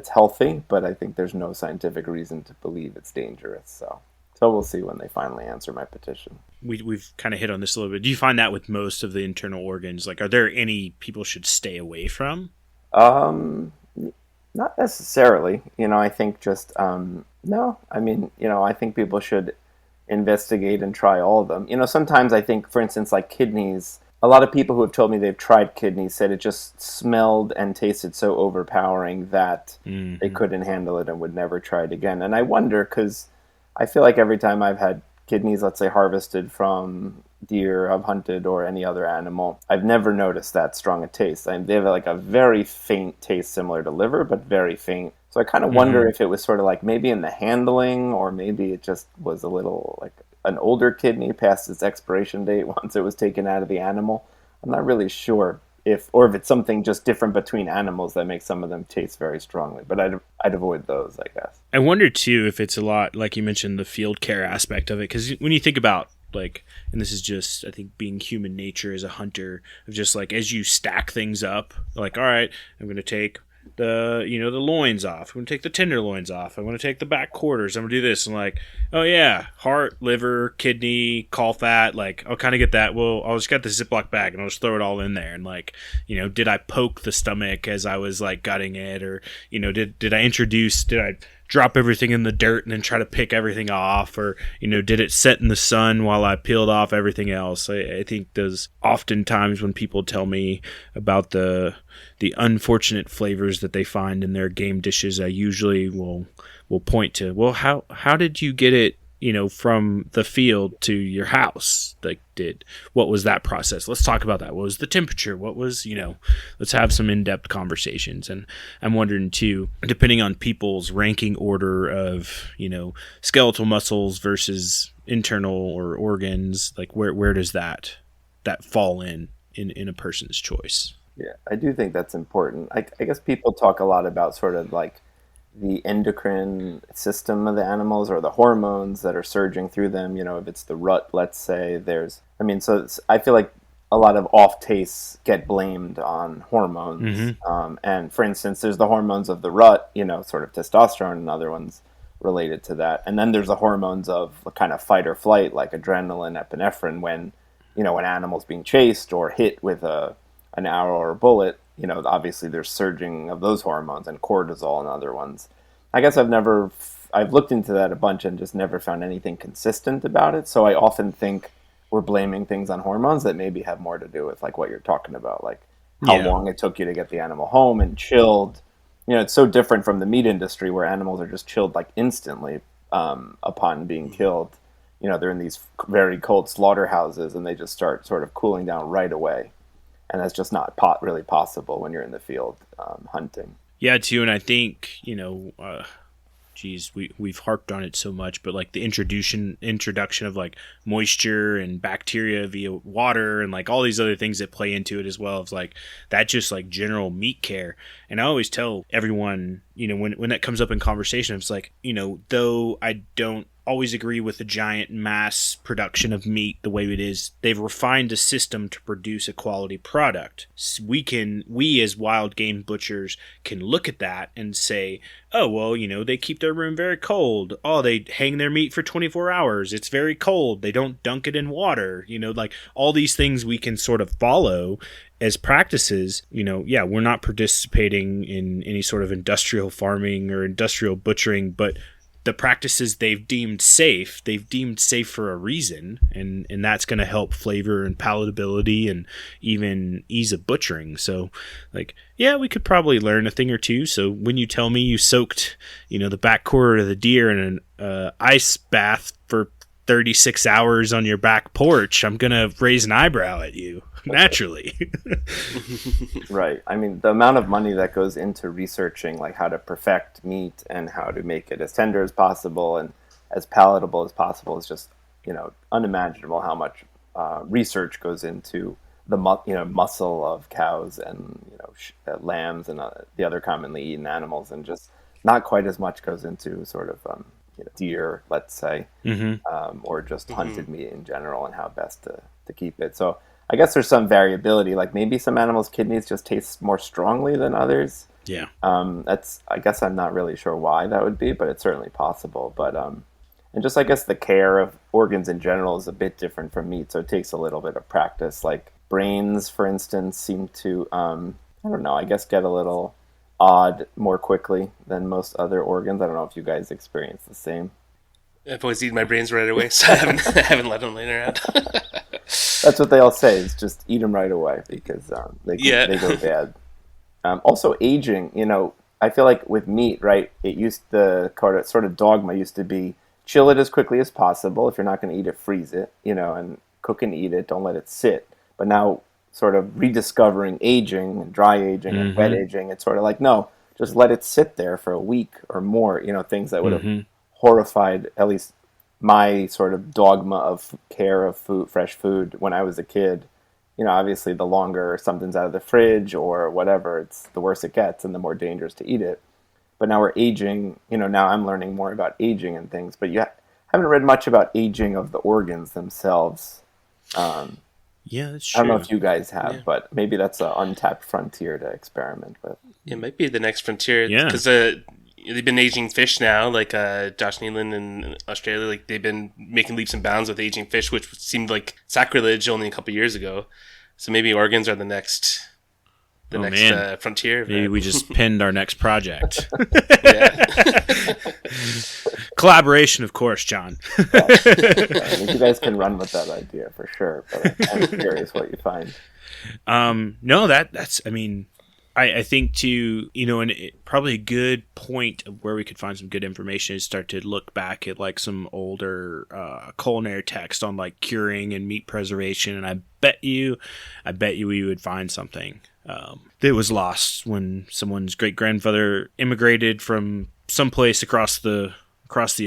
healthy, but I think there's no scientific reason to believe it's dangerous. So we'll see when they finally answer my petition. We've kind of hit on this a little bit. Do you find that with most of the internal organs? Like, are there any people should stay away from? Not necessarily. I think just, no. I mean, I think people should investigate and try all of them. Sometimes I think, for instance, like kidneys, a lot of people who have told me they've tried kidneys said it just smelled and tasted so overpowering that they couldn't handle it and would never try it again. And I wonder, because I feel like every time I've had kidneys, let's say harvested from deer I've hunted or any other animal, I've never noticed that strong a taste. They have like a very faint taste, similar to liver, but very faint. So I kind of wonder if it was sort of like maybe in the handling, or maybe it just was a little like an older kidney past its expiration date once it was taken out of the animal. I'm not really sure if it's something just different between animals that makes some of them taste very strongly. But I'd avoid those, I guess. I wonder too if it's a lot, like you mentioned, the field care aspect of it, because when you think about like, and this is just, I think, being human nature as a hunter, of just like as you stack things up, like, all right, I'm going to take the loins off. I'm going to take the tenderloins off. I'm going to take the back quarters. I'm going to do this. And like, oh yeah, heart, liver, kidney, caul fat. Like, I'll kind of get that. Well, I'll just get the Ziploc bag and I'll just throw it all in there. And like, did I poke the stomach as I was like gutting it, or did I drop everything in the dirt and then try to pick everything off, or did it set in the sun while I peeled off everything else? I think those oftentimes when people tell me about the unfortunate flavors that they find in their game dishes, I usually will point to, well, how did you get it from the field to your house? Like, what was that process? Let's talk about that. What was the temperature? What was, let's have some in-depth conversations. And I'm wondering too, depending on people's ranking order of, skeletal muscles versus internal or organs, like where does that fall in a person's choice? Yeah, I do think that's important. I guess people talk a lot about sort of like the endocrine system of the animals, or the hormones that are surging through them. If it's the rut, let's say, I feel like a lot of off tastes get blamed on hormones. And for instance, there's the hormones of the rut, sort of testosterone, and other ones related to that. And then there's the hormones of kind of fight or flight, like adrenaline, epinephrine, when an animal's being chased or hit with an arrow or a bullet. Obviously there's surging of those hormones, and cortisol and other ones. I guess I've looked into that a bunch and just never found anything consistent about it. So I often think we're blaming things on hormones that maybe have more to do with like what you're talking about, like how long it took you to get the animal home and chilled. It's so different from the meat industry, where animals are just chilled like instantly upon being killed. They're in these very cold slaughterhouses and they just start sort of cooling down right away. And that's just not really possible when you're in the field hunting. Yeah, too. And I think, we've harped on it so much, but like the introduction of like moisture and bacteria via water and like all these other things that play into it as well, of like that just like general meat care. And I always tell everyone, when that comes up in conversation, it's like, though I don't always agree with the giant mass production of meat the way it is, they've refined a system to produce a quality product. So we as wild game butchers can look at that and say, oh, well, they keep their room very cold. Oh, they hang their meat for 24 hours. It's very cold. They don't dunk it in water. Like all these things we can sort of follow as practices. We're not participating in any sort of industrial farming or industrial butchering, but the practices they've deemed safe for a reason, and that's going to help flavor and palatability and even ease of butchering. So like, yeah, we could probably learn a thing or two. So when you tell me you soaked, the back quarter of the deer in an ice bath for 36 hours on your back porch, I'm going to raise an eyebrow at you naturally. Right. I mean, the amount of money that goes into researching like how to perfect meat and how to make it as tender as possible and as palatable as possible is just, unimaginable how much research goes into the muscle of cows and lambs and the other commonly eaten animals, and just not quite as much goes into sort of deer, let's say, or just hunted meat in general and how best to keep it. So I guess there's some variability. Like maybe some animals' kidneys just taste more strongly than others. Yeah. I guess I'm not really sure why that would be, but it's certainly possible. But and just I guess the care of organs in general is a bit different from meat, so it takes a little bit of practice. Like brains, for instance, seem to I don't know, I guess get a little odd more quickly than most other organs. I don't know if you guys experience the same. I've always eaten my brains right away, so I haven't let them lay around. That's what they all say, is just eat them right away because they go bad. Also aging, I feel like with meat, right, the sort of dogma used to be chill it as quickly as possible. If you're not going to eat it, freeze it, and cook and eat it. Don't let it sit. But now sort of rediscovering aging and dry aging and wet aging, it's sort of like, no, just let it sit there for a week or more, things that would have horrified at least my sort of dogma of care of food, fresh food when I was a kid. Obviously the longer something's out of the fridge or whatever, it's the worse it gets and the more dangerous to eat it. But now we're aging, now I'm learning more about aging and things, but you haven't read much about aging of the organs themselves. Yeah, that's true. I don't know if you guys have, but maybe that's an untapped frontier to experiment with. It might be the next frontier. Yeah. Because they've been aging fish now, like Josh Nealon in Australia, like they've been making leaps and bounds with aging fish, which seemed like sacrilege only a couple years ago. So maybe organs are the next frontier. Maybe we just pinned our next project. Yeah. Collaboration, of course, John. I think you guys can run with that idea for sure, but I'm curious what you find. No, that's, I think too, and probably a good point of where we could find some good information is start to look back at like some older culinary text on like curing and meat preservation, and I bet you we would find something that was lost when someone's great grandfather immigrated from someplace across the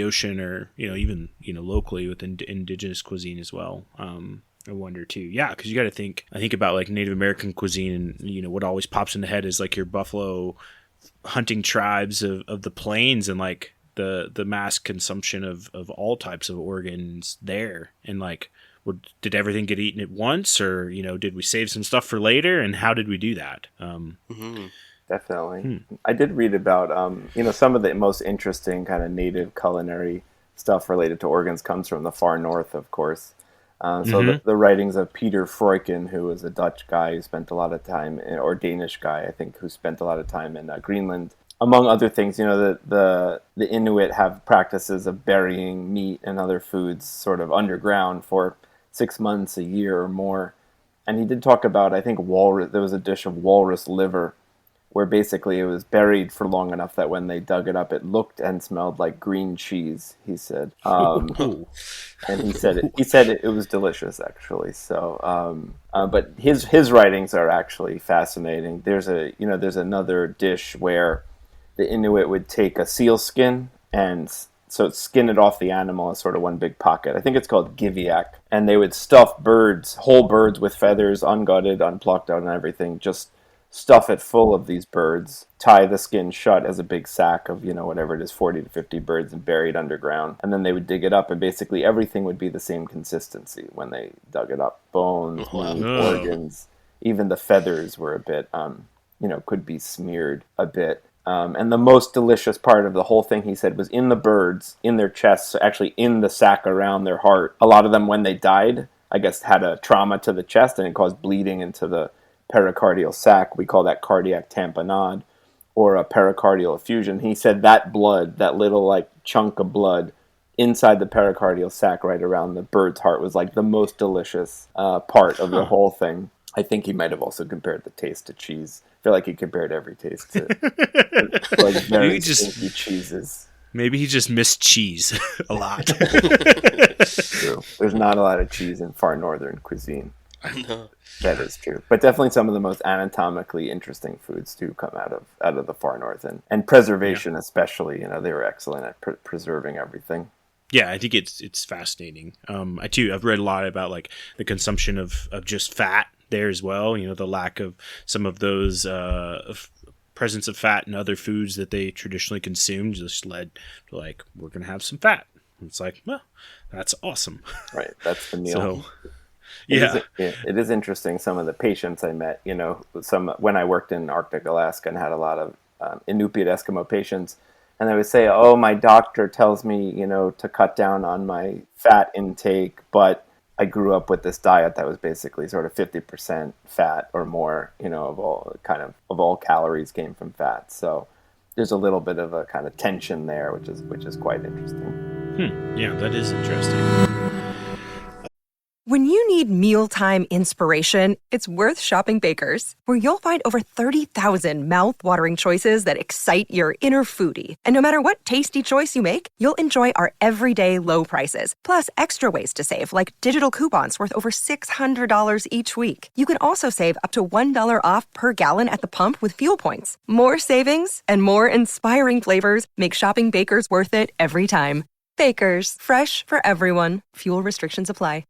ocean, or even locally with indigenous cuisine as well. I wonder too. Yeah, because you got to think. I think about like Native American cuisine, and what always pops in the head is like your buffalo hunting tribes of the plains, and like the mass consumption of all types of organs there, and like did everything get eaten at once, or did we save some stuff for later, and how did we do that? Definitely. I did read about some of the most interesting kind of native culinary stuff related to organs comes from the far north, of course. The writings of Peter Freuchen, who was a Dutch guy who spent a lot of time, or Danish guy, I think, who spent a lot of time in Greenland. Among other things, the Inuit have practices of burying meat and other foods sort of underground for 6 months, a year or more. And he did talk about, I think, walrus. There was a dish of walrus liver where basically it was buried for long enough that when they dug it up, it looked and smelled like green cheese, he said. And he said it was delicious, actually. So, but his writings are actually fascinating. There's another dish where the Inuit would take a seal skin and so skin it off the animal as sort of one big pocket. I think it's called giviak. And they would stuff whole birds with feathers, ungutted, unplucked out and everything, just stuff it full of these birds, tie the skin shut as a big sack of, whatever it is, 40 to 50 birds, and buried underground. And then they would dig it up, and basically everything would be the same consistency when they dug it up. Bones, meat, organs, even the feathers were a bit, could be smeared a bit. And the most delicious part of the whole thing, he said, was in the birds, in their chests, so actually in the sack around their heart. A lot of them, when they died, I guess, had a trauma to the chest, and it caused bleeding into the pericardial sac. We call that cardiac tamponade, or a pericardial effusion. He said that blood, that little like chunk of blood inside the pericardial sac right around the bird's heart, was like the most delicious part of the whole thing. I think he might have also compared the taste to cheese. I feel like he compared every taste to like very stinky cheeses. Maybe he just missed cheese a lot. True. There's not a lot of cheese in far northern cuisine. I know. That is true. But definitely some of the most anatomically interesting foods do come out of the far north, and preservation especially. They were excellent at preserving everything. Yeah, I think it's fascinating. I've read a lot about like the consumption of just fat there as well. The lack of some of those presence of fat in other foods that they traditionally consumed just led to like, we're gonna have some fat. And it's like, well, that's awesome. Right, that's the meal. So, yeah, it is interesting. Some of the patients I met, when I worked in Arctic Alaska and had a lot of Inupiat Eskimo patients, and they would say, "Oh, my doctor tells me, to cut down on my fat intake, but I grew up with this diet that was basically sort of 50% fat or more, of all calories came from fat." So there's a little bit of a kind of tension there, which is quite interesting. Yeah, that is interesting. When you need mealtime inspiration, it's worth shopping Baker's, where you'll find over 30,000 mouth-watering choices that excite your inner foodie. And no matter what tasty choice you make, you'll enjoy our everyday low prices, plus extra ways to save, like digital coupons worth over $600 each week. You can also save up to $1 off per gallon at the pump with fuel points. More savings and more inspiring flavors make shopping Baker's worth it every time. Baker's, fresh for everyone. Fuel restrictions apply.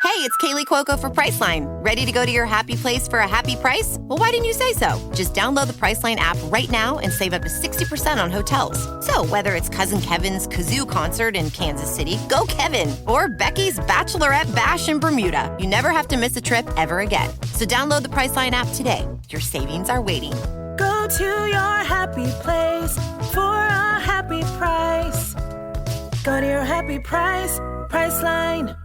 Hey, it's Kaylee Cuoco for Priceline. Ready to go to your happy place for a happy price? Well, why didn't you say so? Just download the Priceline app right now and save up to 60% on hotels. So whether it's Cousin Kevin's Kazoo Concert in Kansas City, go Kevin, or Becky's Bachelorette Bash in Bermuda, you never have to miss a trip ever again. So download the Priceline app today. Your savings are waiting. Go to your happy place for a happy price. Go to your happy price, Priceline.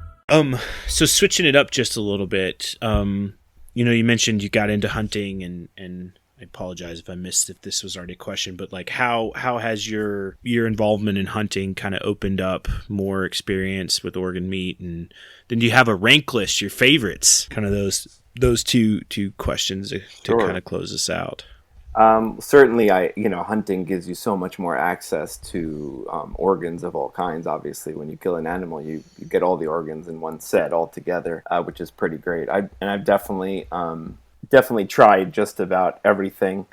So switching it up just a little bit, you mentioned you got into hunting, and I apologize if I missed if this was already a question, but like how has your involvement in hunting kind of opened up more experience with organ meat, and then do you have a rank list, your favorites, kind of those two questions to Sure. kind of close us out. Certainly, hunting gives you so much more access to organs of all kinds. Obviously, when you kill an animal, you get all the organs in one set all together, which is pretty great. I've definitely tried just about everything,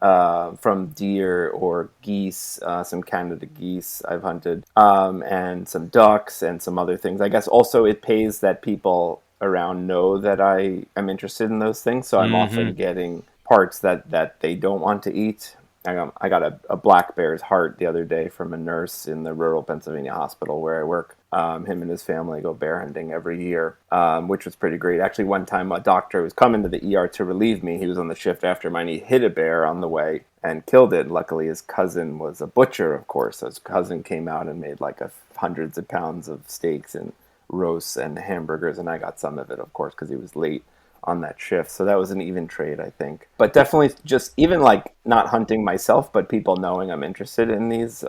from deer or geese, some Canada geese I've hunted, and some ducks and some other things. I guess also it pays that people around know that I am interested in those things, so I'm often getting parts that they don't want to eat. I got a black bear's heart the other day from a nurse in the rural Pennsylvania hospital where I work. Him and his family go bear hunting every year, which was pretty great. Actually, one time a doctor was coming to the ER to relieve me. He was on the shift after mine. He hit a bear on the way and killed it. Luckily, his cousin was a butcher, of course. So his cousin came out and made like hundreds of pounds of steaks and roasts and hamburgers, and I got some of it, of course, because he was late on that shift. So that was an even trade, I think. But definitely just even like not hunting myself, but people knowing I'm interested in these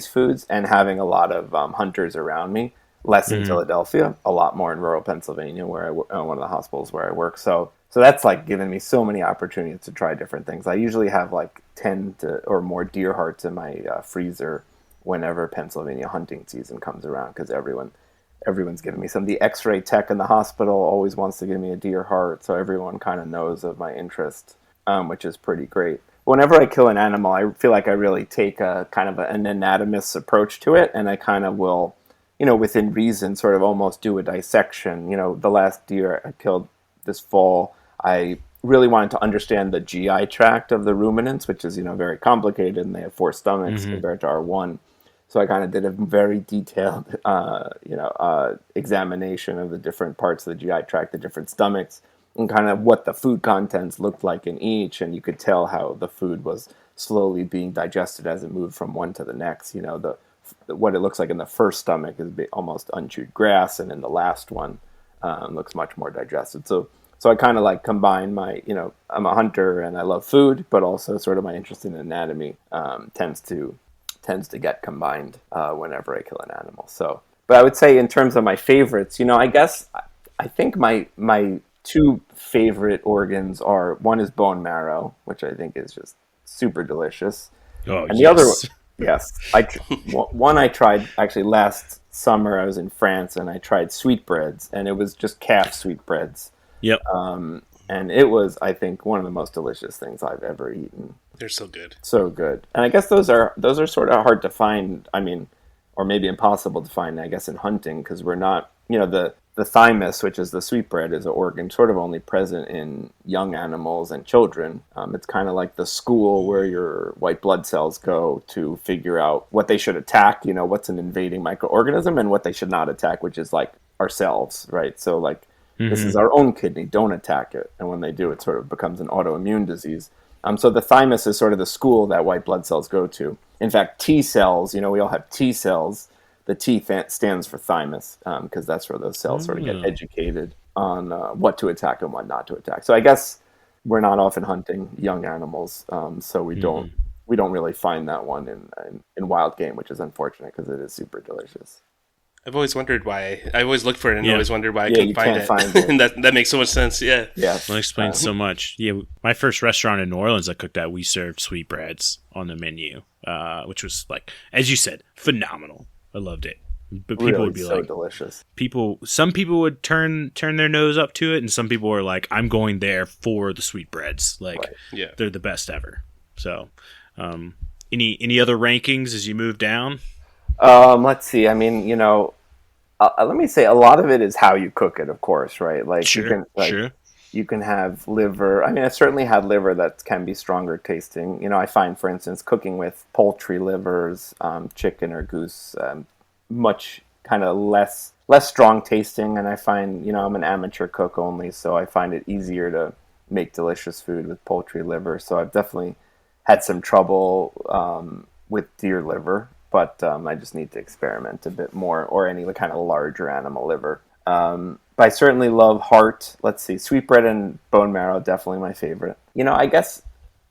foods and having a lot of hunters around me. Less in Philadelphia, a lot more in rural Pennsylvania, where I work, one of the hospitals where I work. So that's like given me so many opportunities to try different things. I usually have like 10 or more deer hearts in my freezer whenever Pennsylvania hunting season comes around, because everyone's giving me some. The x-ray tech in the hospital always wants to give me a deer heart, so everyone kind of knows of my interest, which is pretty great. Whenever I kill an animal, I feel like I really take a kind of an anatomist's approach to it, and I kind of will, within reason, sort of almost do a dissection. The last deer I killed this fall, I really wanted to understand the GI tract of the ruminants, which is, very complicated, and they have 4 stomachs compared to our 1. So I kind of did a very detailed, examination of the different parts of the GI tract, the different stomachs, and kind of what the food contents looked like in each. And you could tell how the food was slowly being digested as it moved from one to the next. What it looks like in the first stomach is almost unchewed grass, and in the last one looks much more digested. So I kind of like combine my, I'm a hunter and I love food, but also sort of my interest in anatomy tends to get combined whenever I kill an animal. So, but I would say in terms of my favorites, I guess I think my 2 favorite organs are, one is bone marrow, which I think is just super delicious. Oh, and yes. Yes. One I tried actually last summer. I was in France and I tried sweetbreads, and it was just calf sweetbreads. Yep. And it was, I think, one of the most delicious things I've ever eaten. They're so good. So good. And I guess those are sort of hard to find. I mean, or maybe impossible to find, I guess, in hunting, because we're not, the thymus, which is the sweetbread, is an organ sort of only present in young animals and children. It's kind of like the school where your white blood cells go to figure out what they should attack, what's an invading microorganism, and what they should not attack, which is like ourselves, right? So like, this is our own kidney, don't attack it. And when they do, it sort of becomes an autoimmune disease. So the thymus is sort of the school that white blood cells go to. In fact, T cells, we all have T cells. The T stands for thymus, because that's where those cells sort of get educated on what to attack and what not to attack. So I guess we're not often hunting young animals, so we don't really find that one in wild game, which is unfortunate because it is super delicious. I've always wondered why. I always looked for it and always wondered why I you couldn't find can't it. find it. And that makes so much sense. Yeah. Yeah. That explains so much. Yeah, my first restaurant in New Orleans I cooked at, we served sweetbreads on the menu, which was, like, as you said, phenomenal. I loved it. But people Really would be so like, delicious. some people would turn their nose up to it, and some people were like, I'm going there for the sweetbreads. Like, Yeah. they're the best ever. So, any other rankings as you move down? Let's see. I mean, let me say, a lot of it is how you cook it, of course, right? Like, Sure. You can have liver. I mean, I've certainly had liver that can be stronger tasting. I find, for instance, cooking with poultry livers, chicken or goose, much kind of less strong tasting. And I find, I'm an amateur cook only, so I find it easier to make delicious food with poultry liver. So I've definitely had some trouble with deer liver, but I just need to experiment a bit more, or any kind of larger animal liver. But I certainly love heart. Let's see, sweetbread and bone marrow, definitely my favorite. I guess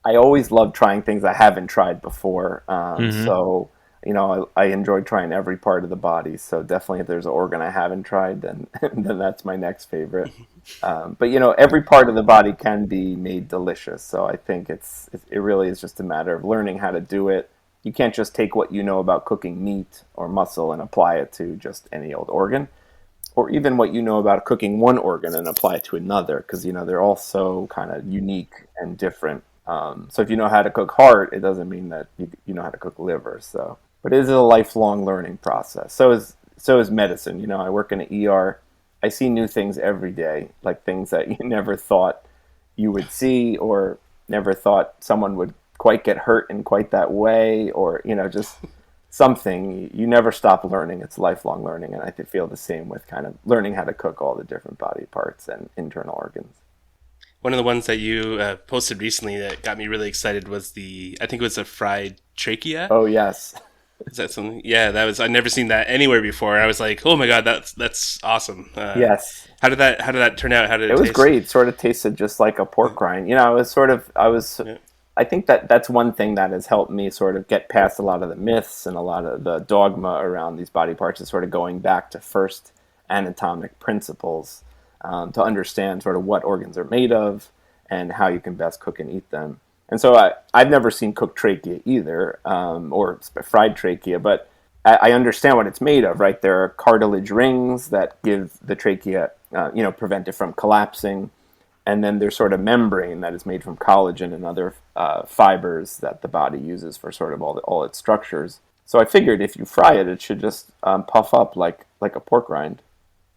I always love trying things I haven't tried before. So, I enjoy trying every part of the body. So definitely if there's an organ I haven't tried, then that's my next favorite. But, every part of the body can be made delicious. So I think it really is just a matter of learning how to do it. You can't just take what you know about cooking meat or muscle and apply it to just any old organ. Or even what you know about cooking one organ and apply it to another, because they're all so kind of unique and different. So if you know how to cook heart, it doesn't mean that you know how to cook liver. So, but it is a lifelong learning process. So is medicine. I work in an ER. I see new things every day, like things that you never thought you would see, or never thought someone would quite get hurt in quite that way, or just something. You never stop learning. It's lifelong learning, and I feel the same with kind of learning how to cook all the different body parts and internal organs. One of the ones that you posted recently that got me really excited was I think it was a fried trachea. Oh yes. Is that something? Yeah, I'd never seen that anywhere before. I was like, oh my God, that's awesome. Yes. How did that turn out? How did it was taste? Great. It sort of tasted just like a pork rind. I think that's one thing that has helped me sort of get past a lot of the myths and a lot of the dogma around these body parts, is sort of going back to first anatomic principles to understand sort of what organs are made of and how you can best cook and eat them. And so I've never seen cooked trachea either, or fried trachea, but I understand what it's made of, right? There are cartilage rings that give the trachea, prevent it from collapsing. And then there's sort of membrane that is made from collagen and other fibers that the body uses for sort of all its structures. So I figured if you fry it, it should just puff up like a pork rind,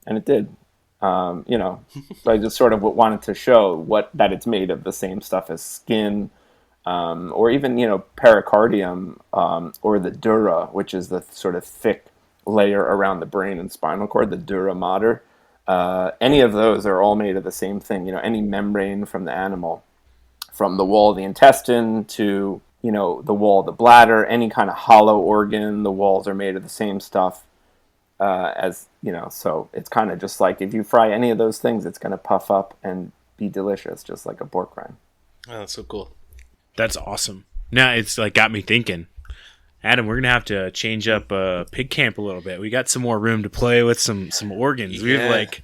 and it did. So I just sort of wanted to show that it's made of the same stuff as skin, or even pericardium, or the dura, which is the sort of thick layer around the brain and spinal cord, the dura mater. Any of those are all made of the same thing. Any membrane from the animal, from the wall of the intestine to, the wall of the bladder, any kind of hollow organ, the walls are made of the same stuff so it's kind of just like if you fry any of those things, it's going to puff up and be delicious, just like a pork rind. Oh, that's so cool. That's awesome. Now it's like got me thinking, Adam, we're gonna have to change up pig camp a little bit. We got some more room to play with some organs. We have like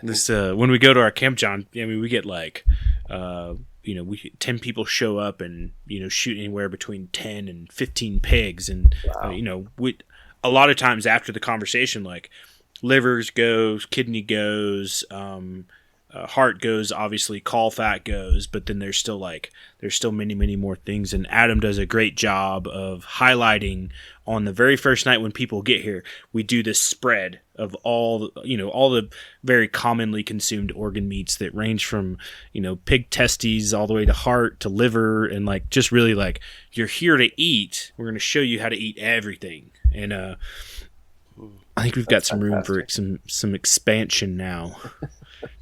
this when we go to our camp, John. I mean, we get like we 10 people show up and shoot anywhere between 10 and 15 pigs, and a lot of times after the conversation, like livers goes, kidney goes, heart goes, obviously caul fat goes, but then there's still many more things. And Adam does a great job of highlighting on the very first night when people get here. We do this spread of all the very commonly consumed organ meats that range from pig testes all the way to heart to liver, and like just really like, you're here to eat. We're going to show you how to eat everything, and I think we've got some room for some expansion now.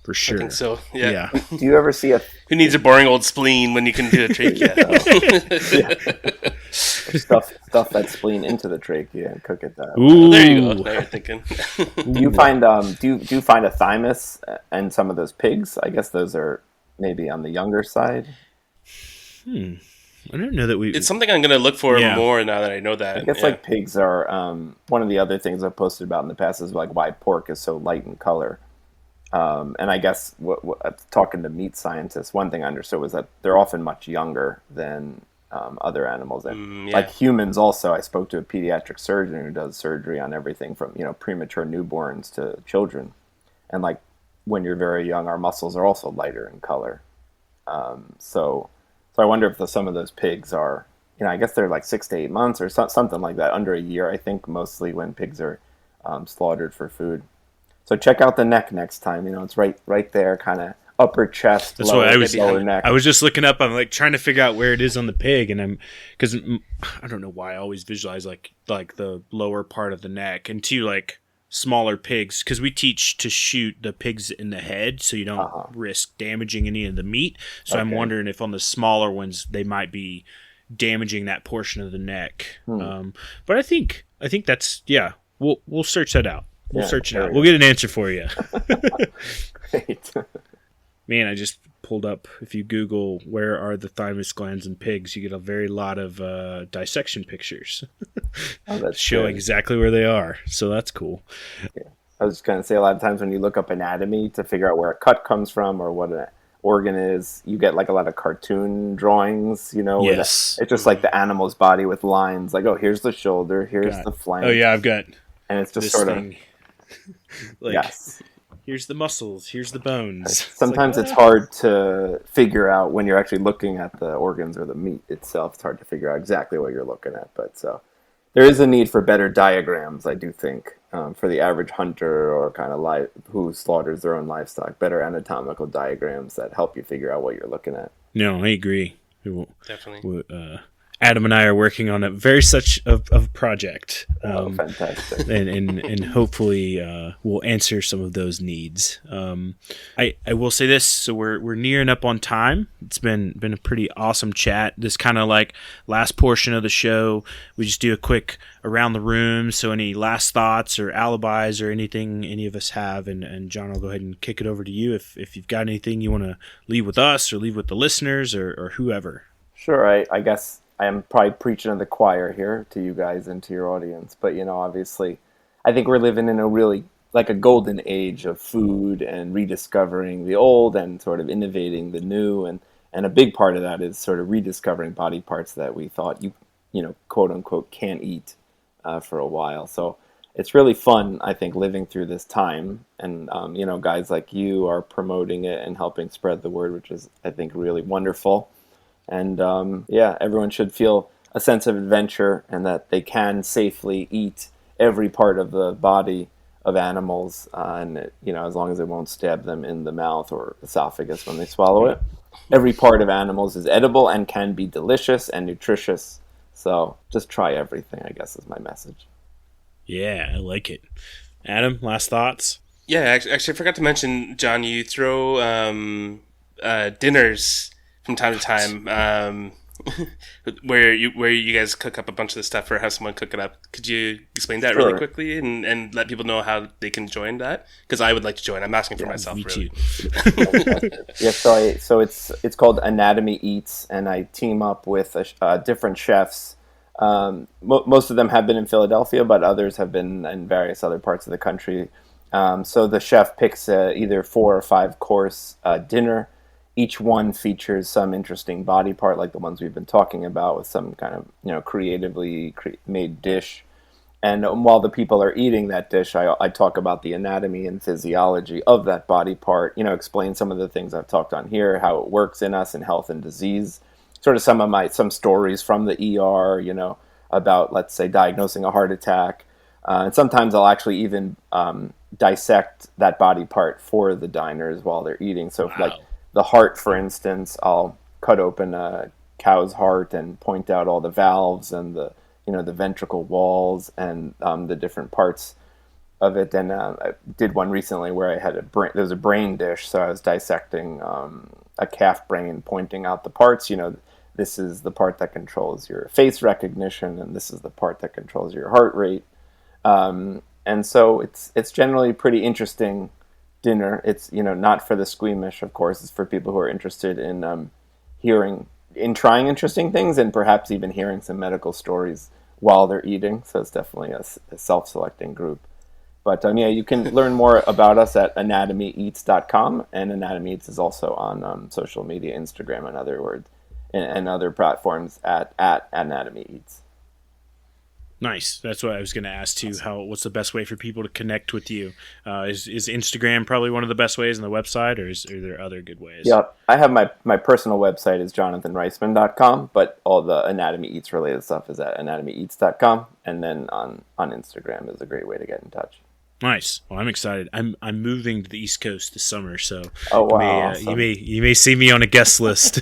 For sure. I think so. Yeah. Do you ever see who needs a boring old spleen when you can do a trachea? Stuff that spleen into the trachea and cook it that way. Ooh. There you go. Now you're thinking. Do you find do you find a thymus and some of those pigs? I guess those are maybe on the younger side. I don't know that we. It's something I'm going to look for more now that I know that. I guess like pigs are one of the other things I've posted about in the past is like why pork is so light in color. And I guess talking to meat scientists, one thing I understood was that they're often much younger than other animals. And like humans also, I spoke to a pediatric surgeon who does surgery on everything from, premature newborns to children. And like when you're very young, our muscles are also lighter in color. So I wonder if some of those pigs are, I guess they're like 6 to 8 months or something like that, under a year, I think, mostly when pigs are slaughtered for food. So check out the neck next time. It's right there, kind of upper chest, That's lower, what lower neck. I was just looking up. I'm like trying to figure out where it is on the pig, and because I don't know why I always visualize like the lower part of the neck, and two like smaller pigs, because we teach to shoot the pigs in the head so you don't risk damaging any of the meat. So I'm wondering if on the smaller ones they might be damaging that portion of the neck. But I think that's We'll search that out. We'll search it out. We'll get an answer for you. Great. Man, I just pulled up, if you Google where are the thymus glands in pigs, you get a very lot of dissection pictures showing exactly where they are. So that's cool. Yeah. I was just going to say, a lot of times when you look up anatomy to figure out where a cut comes from or what an organ is, you get like a lot of cartoon drawings, Yes. It's just like the animal's body with lines, like, oh, here's the shoulder, here's the flank. Oh, yeah, I've got and it's just this sort thing. Like, yes. Here's the muscles, here's the bones. Sometimes it's hard to figure out when you're actually looking at the organs or the meat itself. It's hard to figure out exactly what you're looking at. But so there is a need for better diagrams, I do think, for the average hunter or kind of who slaughters their own livestock. Better anatomical diagrams that help you figure out what you're looking at. No, I agree. Definitely. Adam and I are working on a very such a project. Fantastic. And hopefully we'll answer some of those needs. I will say this, so we're nearing up on time. It's been a pretty awesome chat. This kind of like last portion of the show, we just do a quick around the room. So any last thoughts or alibis or anything any of us have, and John, I'll go ahead and kick it over to you if you've got anything you want to leave with us or leave with the listeners or whoever. Sure, I guess I am probably preaching to the choir here to you guys and to your audience, but obviously I think we're living in a really like a golden age of food and rediscovering the old and sort of innovating the new, and a big part of that is sort of rediscovering body parts that we thought you quote unquote can't eat for a while. So it's really fun, I think, living through this time, and guys like you are promoting it and helping spread the word, which is, I think, really wonderful. And everyone should feel a sense of adventure and that they can safely eat every part of the body of animals, and as long as it won't stab them in the mouth or esophagus when they swallow it. Every part of animals is edible and can be delicious and nutritious. So just try everything, I guess, is my message. Yeah, I like it. Adam, last thoughts? Yeah, actually, I forgot to mention, John, you throw dinners from time to time, where you guys cook up a bunch of the stuff or have someone cook it up. Could you explain that really quickly and let people know how they can join that? Because I would like to join. I'm asking for myself, really. Yeah, so it's called Anatomy Eats, and I team up with different chefs. Most of them have been in Philadelphia, but others have been in various other parts of the country. So the chef picks either 4 or 5 course dinner each one features some interesting body part, like the ones we've been talking about, with some kind of creatively made dish. And while the people are eating that dish, I talk about the anatomy and physiology of that body part, explain some of the things I've talked on here, how it works in us in health and disease, sort of some stories from the ER, about, let's say, diagnosing a heart attack. And sometimes I'll actually even dissect that body part for the diners while they're eating. So like the heart, for instance, I'll cut open a cow's heart and point out all the valves and the ventricle walls and the different parts of it. And I did one recently where I had there was a brain dish, so I was dissecting a calf brain, pointing out the parts. This is the part that controls your face recognition, and this is the part that controls your heart rate. And so it's generally a pretty interesting dinner. It's not for the squeamish, of course. It's for people who are interested in trying interesting things, and perhaps even hearing some medical stories while they're eating. So it's definitely a self-selecting group. But you can learn more about us at anatomyeats.com, and Anatomy Eats is also on social media, Instagram and other platforms at Anatomy Eats. Nice. That's what I was going to ask too. What's the best way for people to connect with you? Is Instagram probably one of the best ways, and the website, or are there other good ways? Yeah, I have my personal website is jonathanreisman.com, but all the Anatomy Eats related stuff is at anatomyeats.com, and then on Instagram is a great way to get in touch. Nice. Well, I'm excited. I'm moving to the East Coast this summer, so awesome. you may see me on a guest list.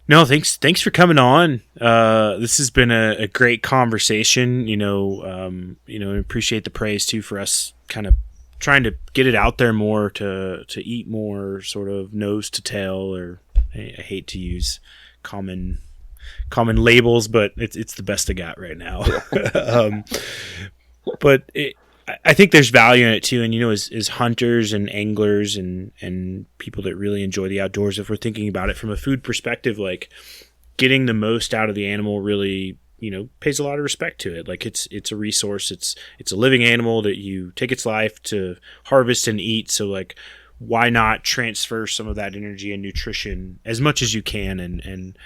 No, thanks for coming on. This has been a great conversation. Appreciate the praise too for us kind of trying to get it out there more, to eat more sort of nose to tail, or I hate to use common labels, but it's the best I got right now. But I think there's value in it too. And, as hunters and anglers and people that really enjoy the outdoors, if we're thinking about it from a food perspective, like getting the most out of the animal really, pays a lot of respect to it. Like it's a resource. It's a living animal that you take its life to harvest and eat. So like, why not transfer some of that energy and nutrition as much as you can? And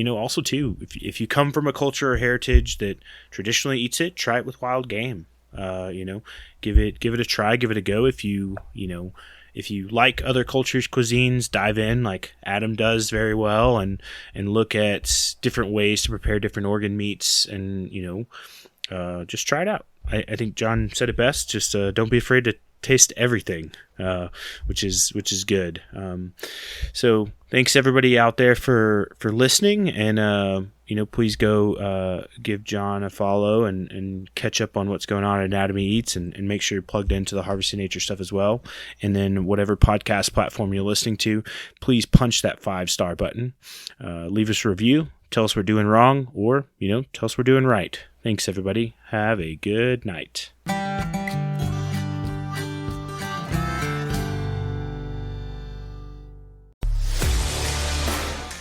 also too, if you come from a culture or heritage that traditionally eats it, try it with wild game. Give it a try, give it a go. If you like other cultures' cuisines, dive in like Adam does very well, and look at different ways to prepare different organ meats, and just try it out. I think John said it best. Just don't be afraid to taste everything, which is good. So thanks everybody out there for listening, and please go give John a follow and catch up on what's going on at Anatomy Eats, and make sure you're plugged into the Harvesting Nature stuff as well. And then whatever podcast platform you're listening to, please punch that 5-star button, leave us a review, tell us we're doing wrong, or tell us we're doing right. Thanks everybody, have a good night.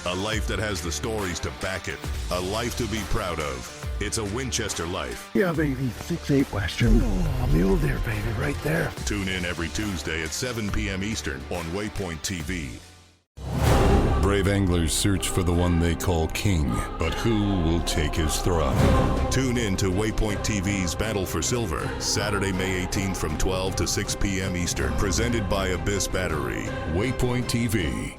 A life that has the stories to back it. A life to be proud of. It's a Winchester life. Yeah, baby. 6'8" Western. Oh, mule deer, baby, right there. Tune in every Tuesday at 7 p.m. Eastern on Waypoint TV. Brave anglers search for the one they call king, but who will take his throne? Tune in to Waypoint TV's Battle for Silver, Saturday, May 18th from 12 to 6 p.m. Eastern. Presented by Abyss Battery. Waypoint TV.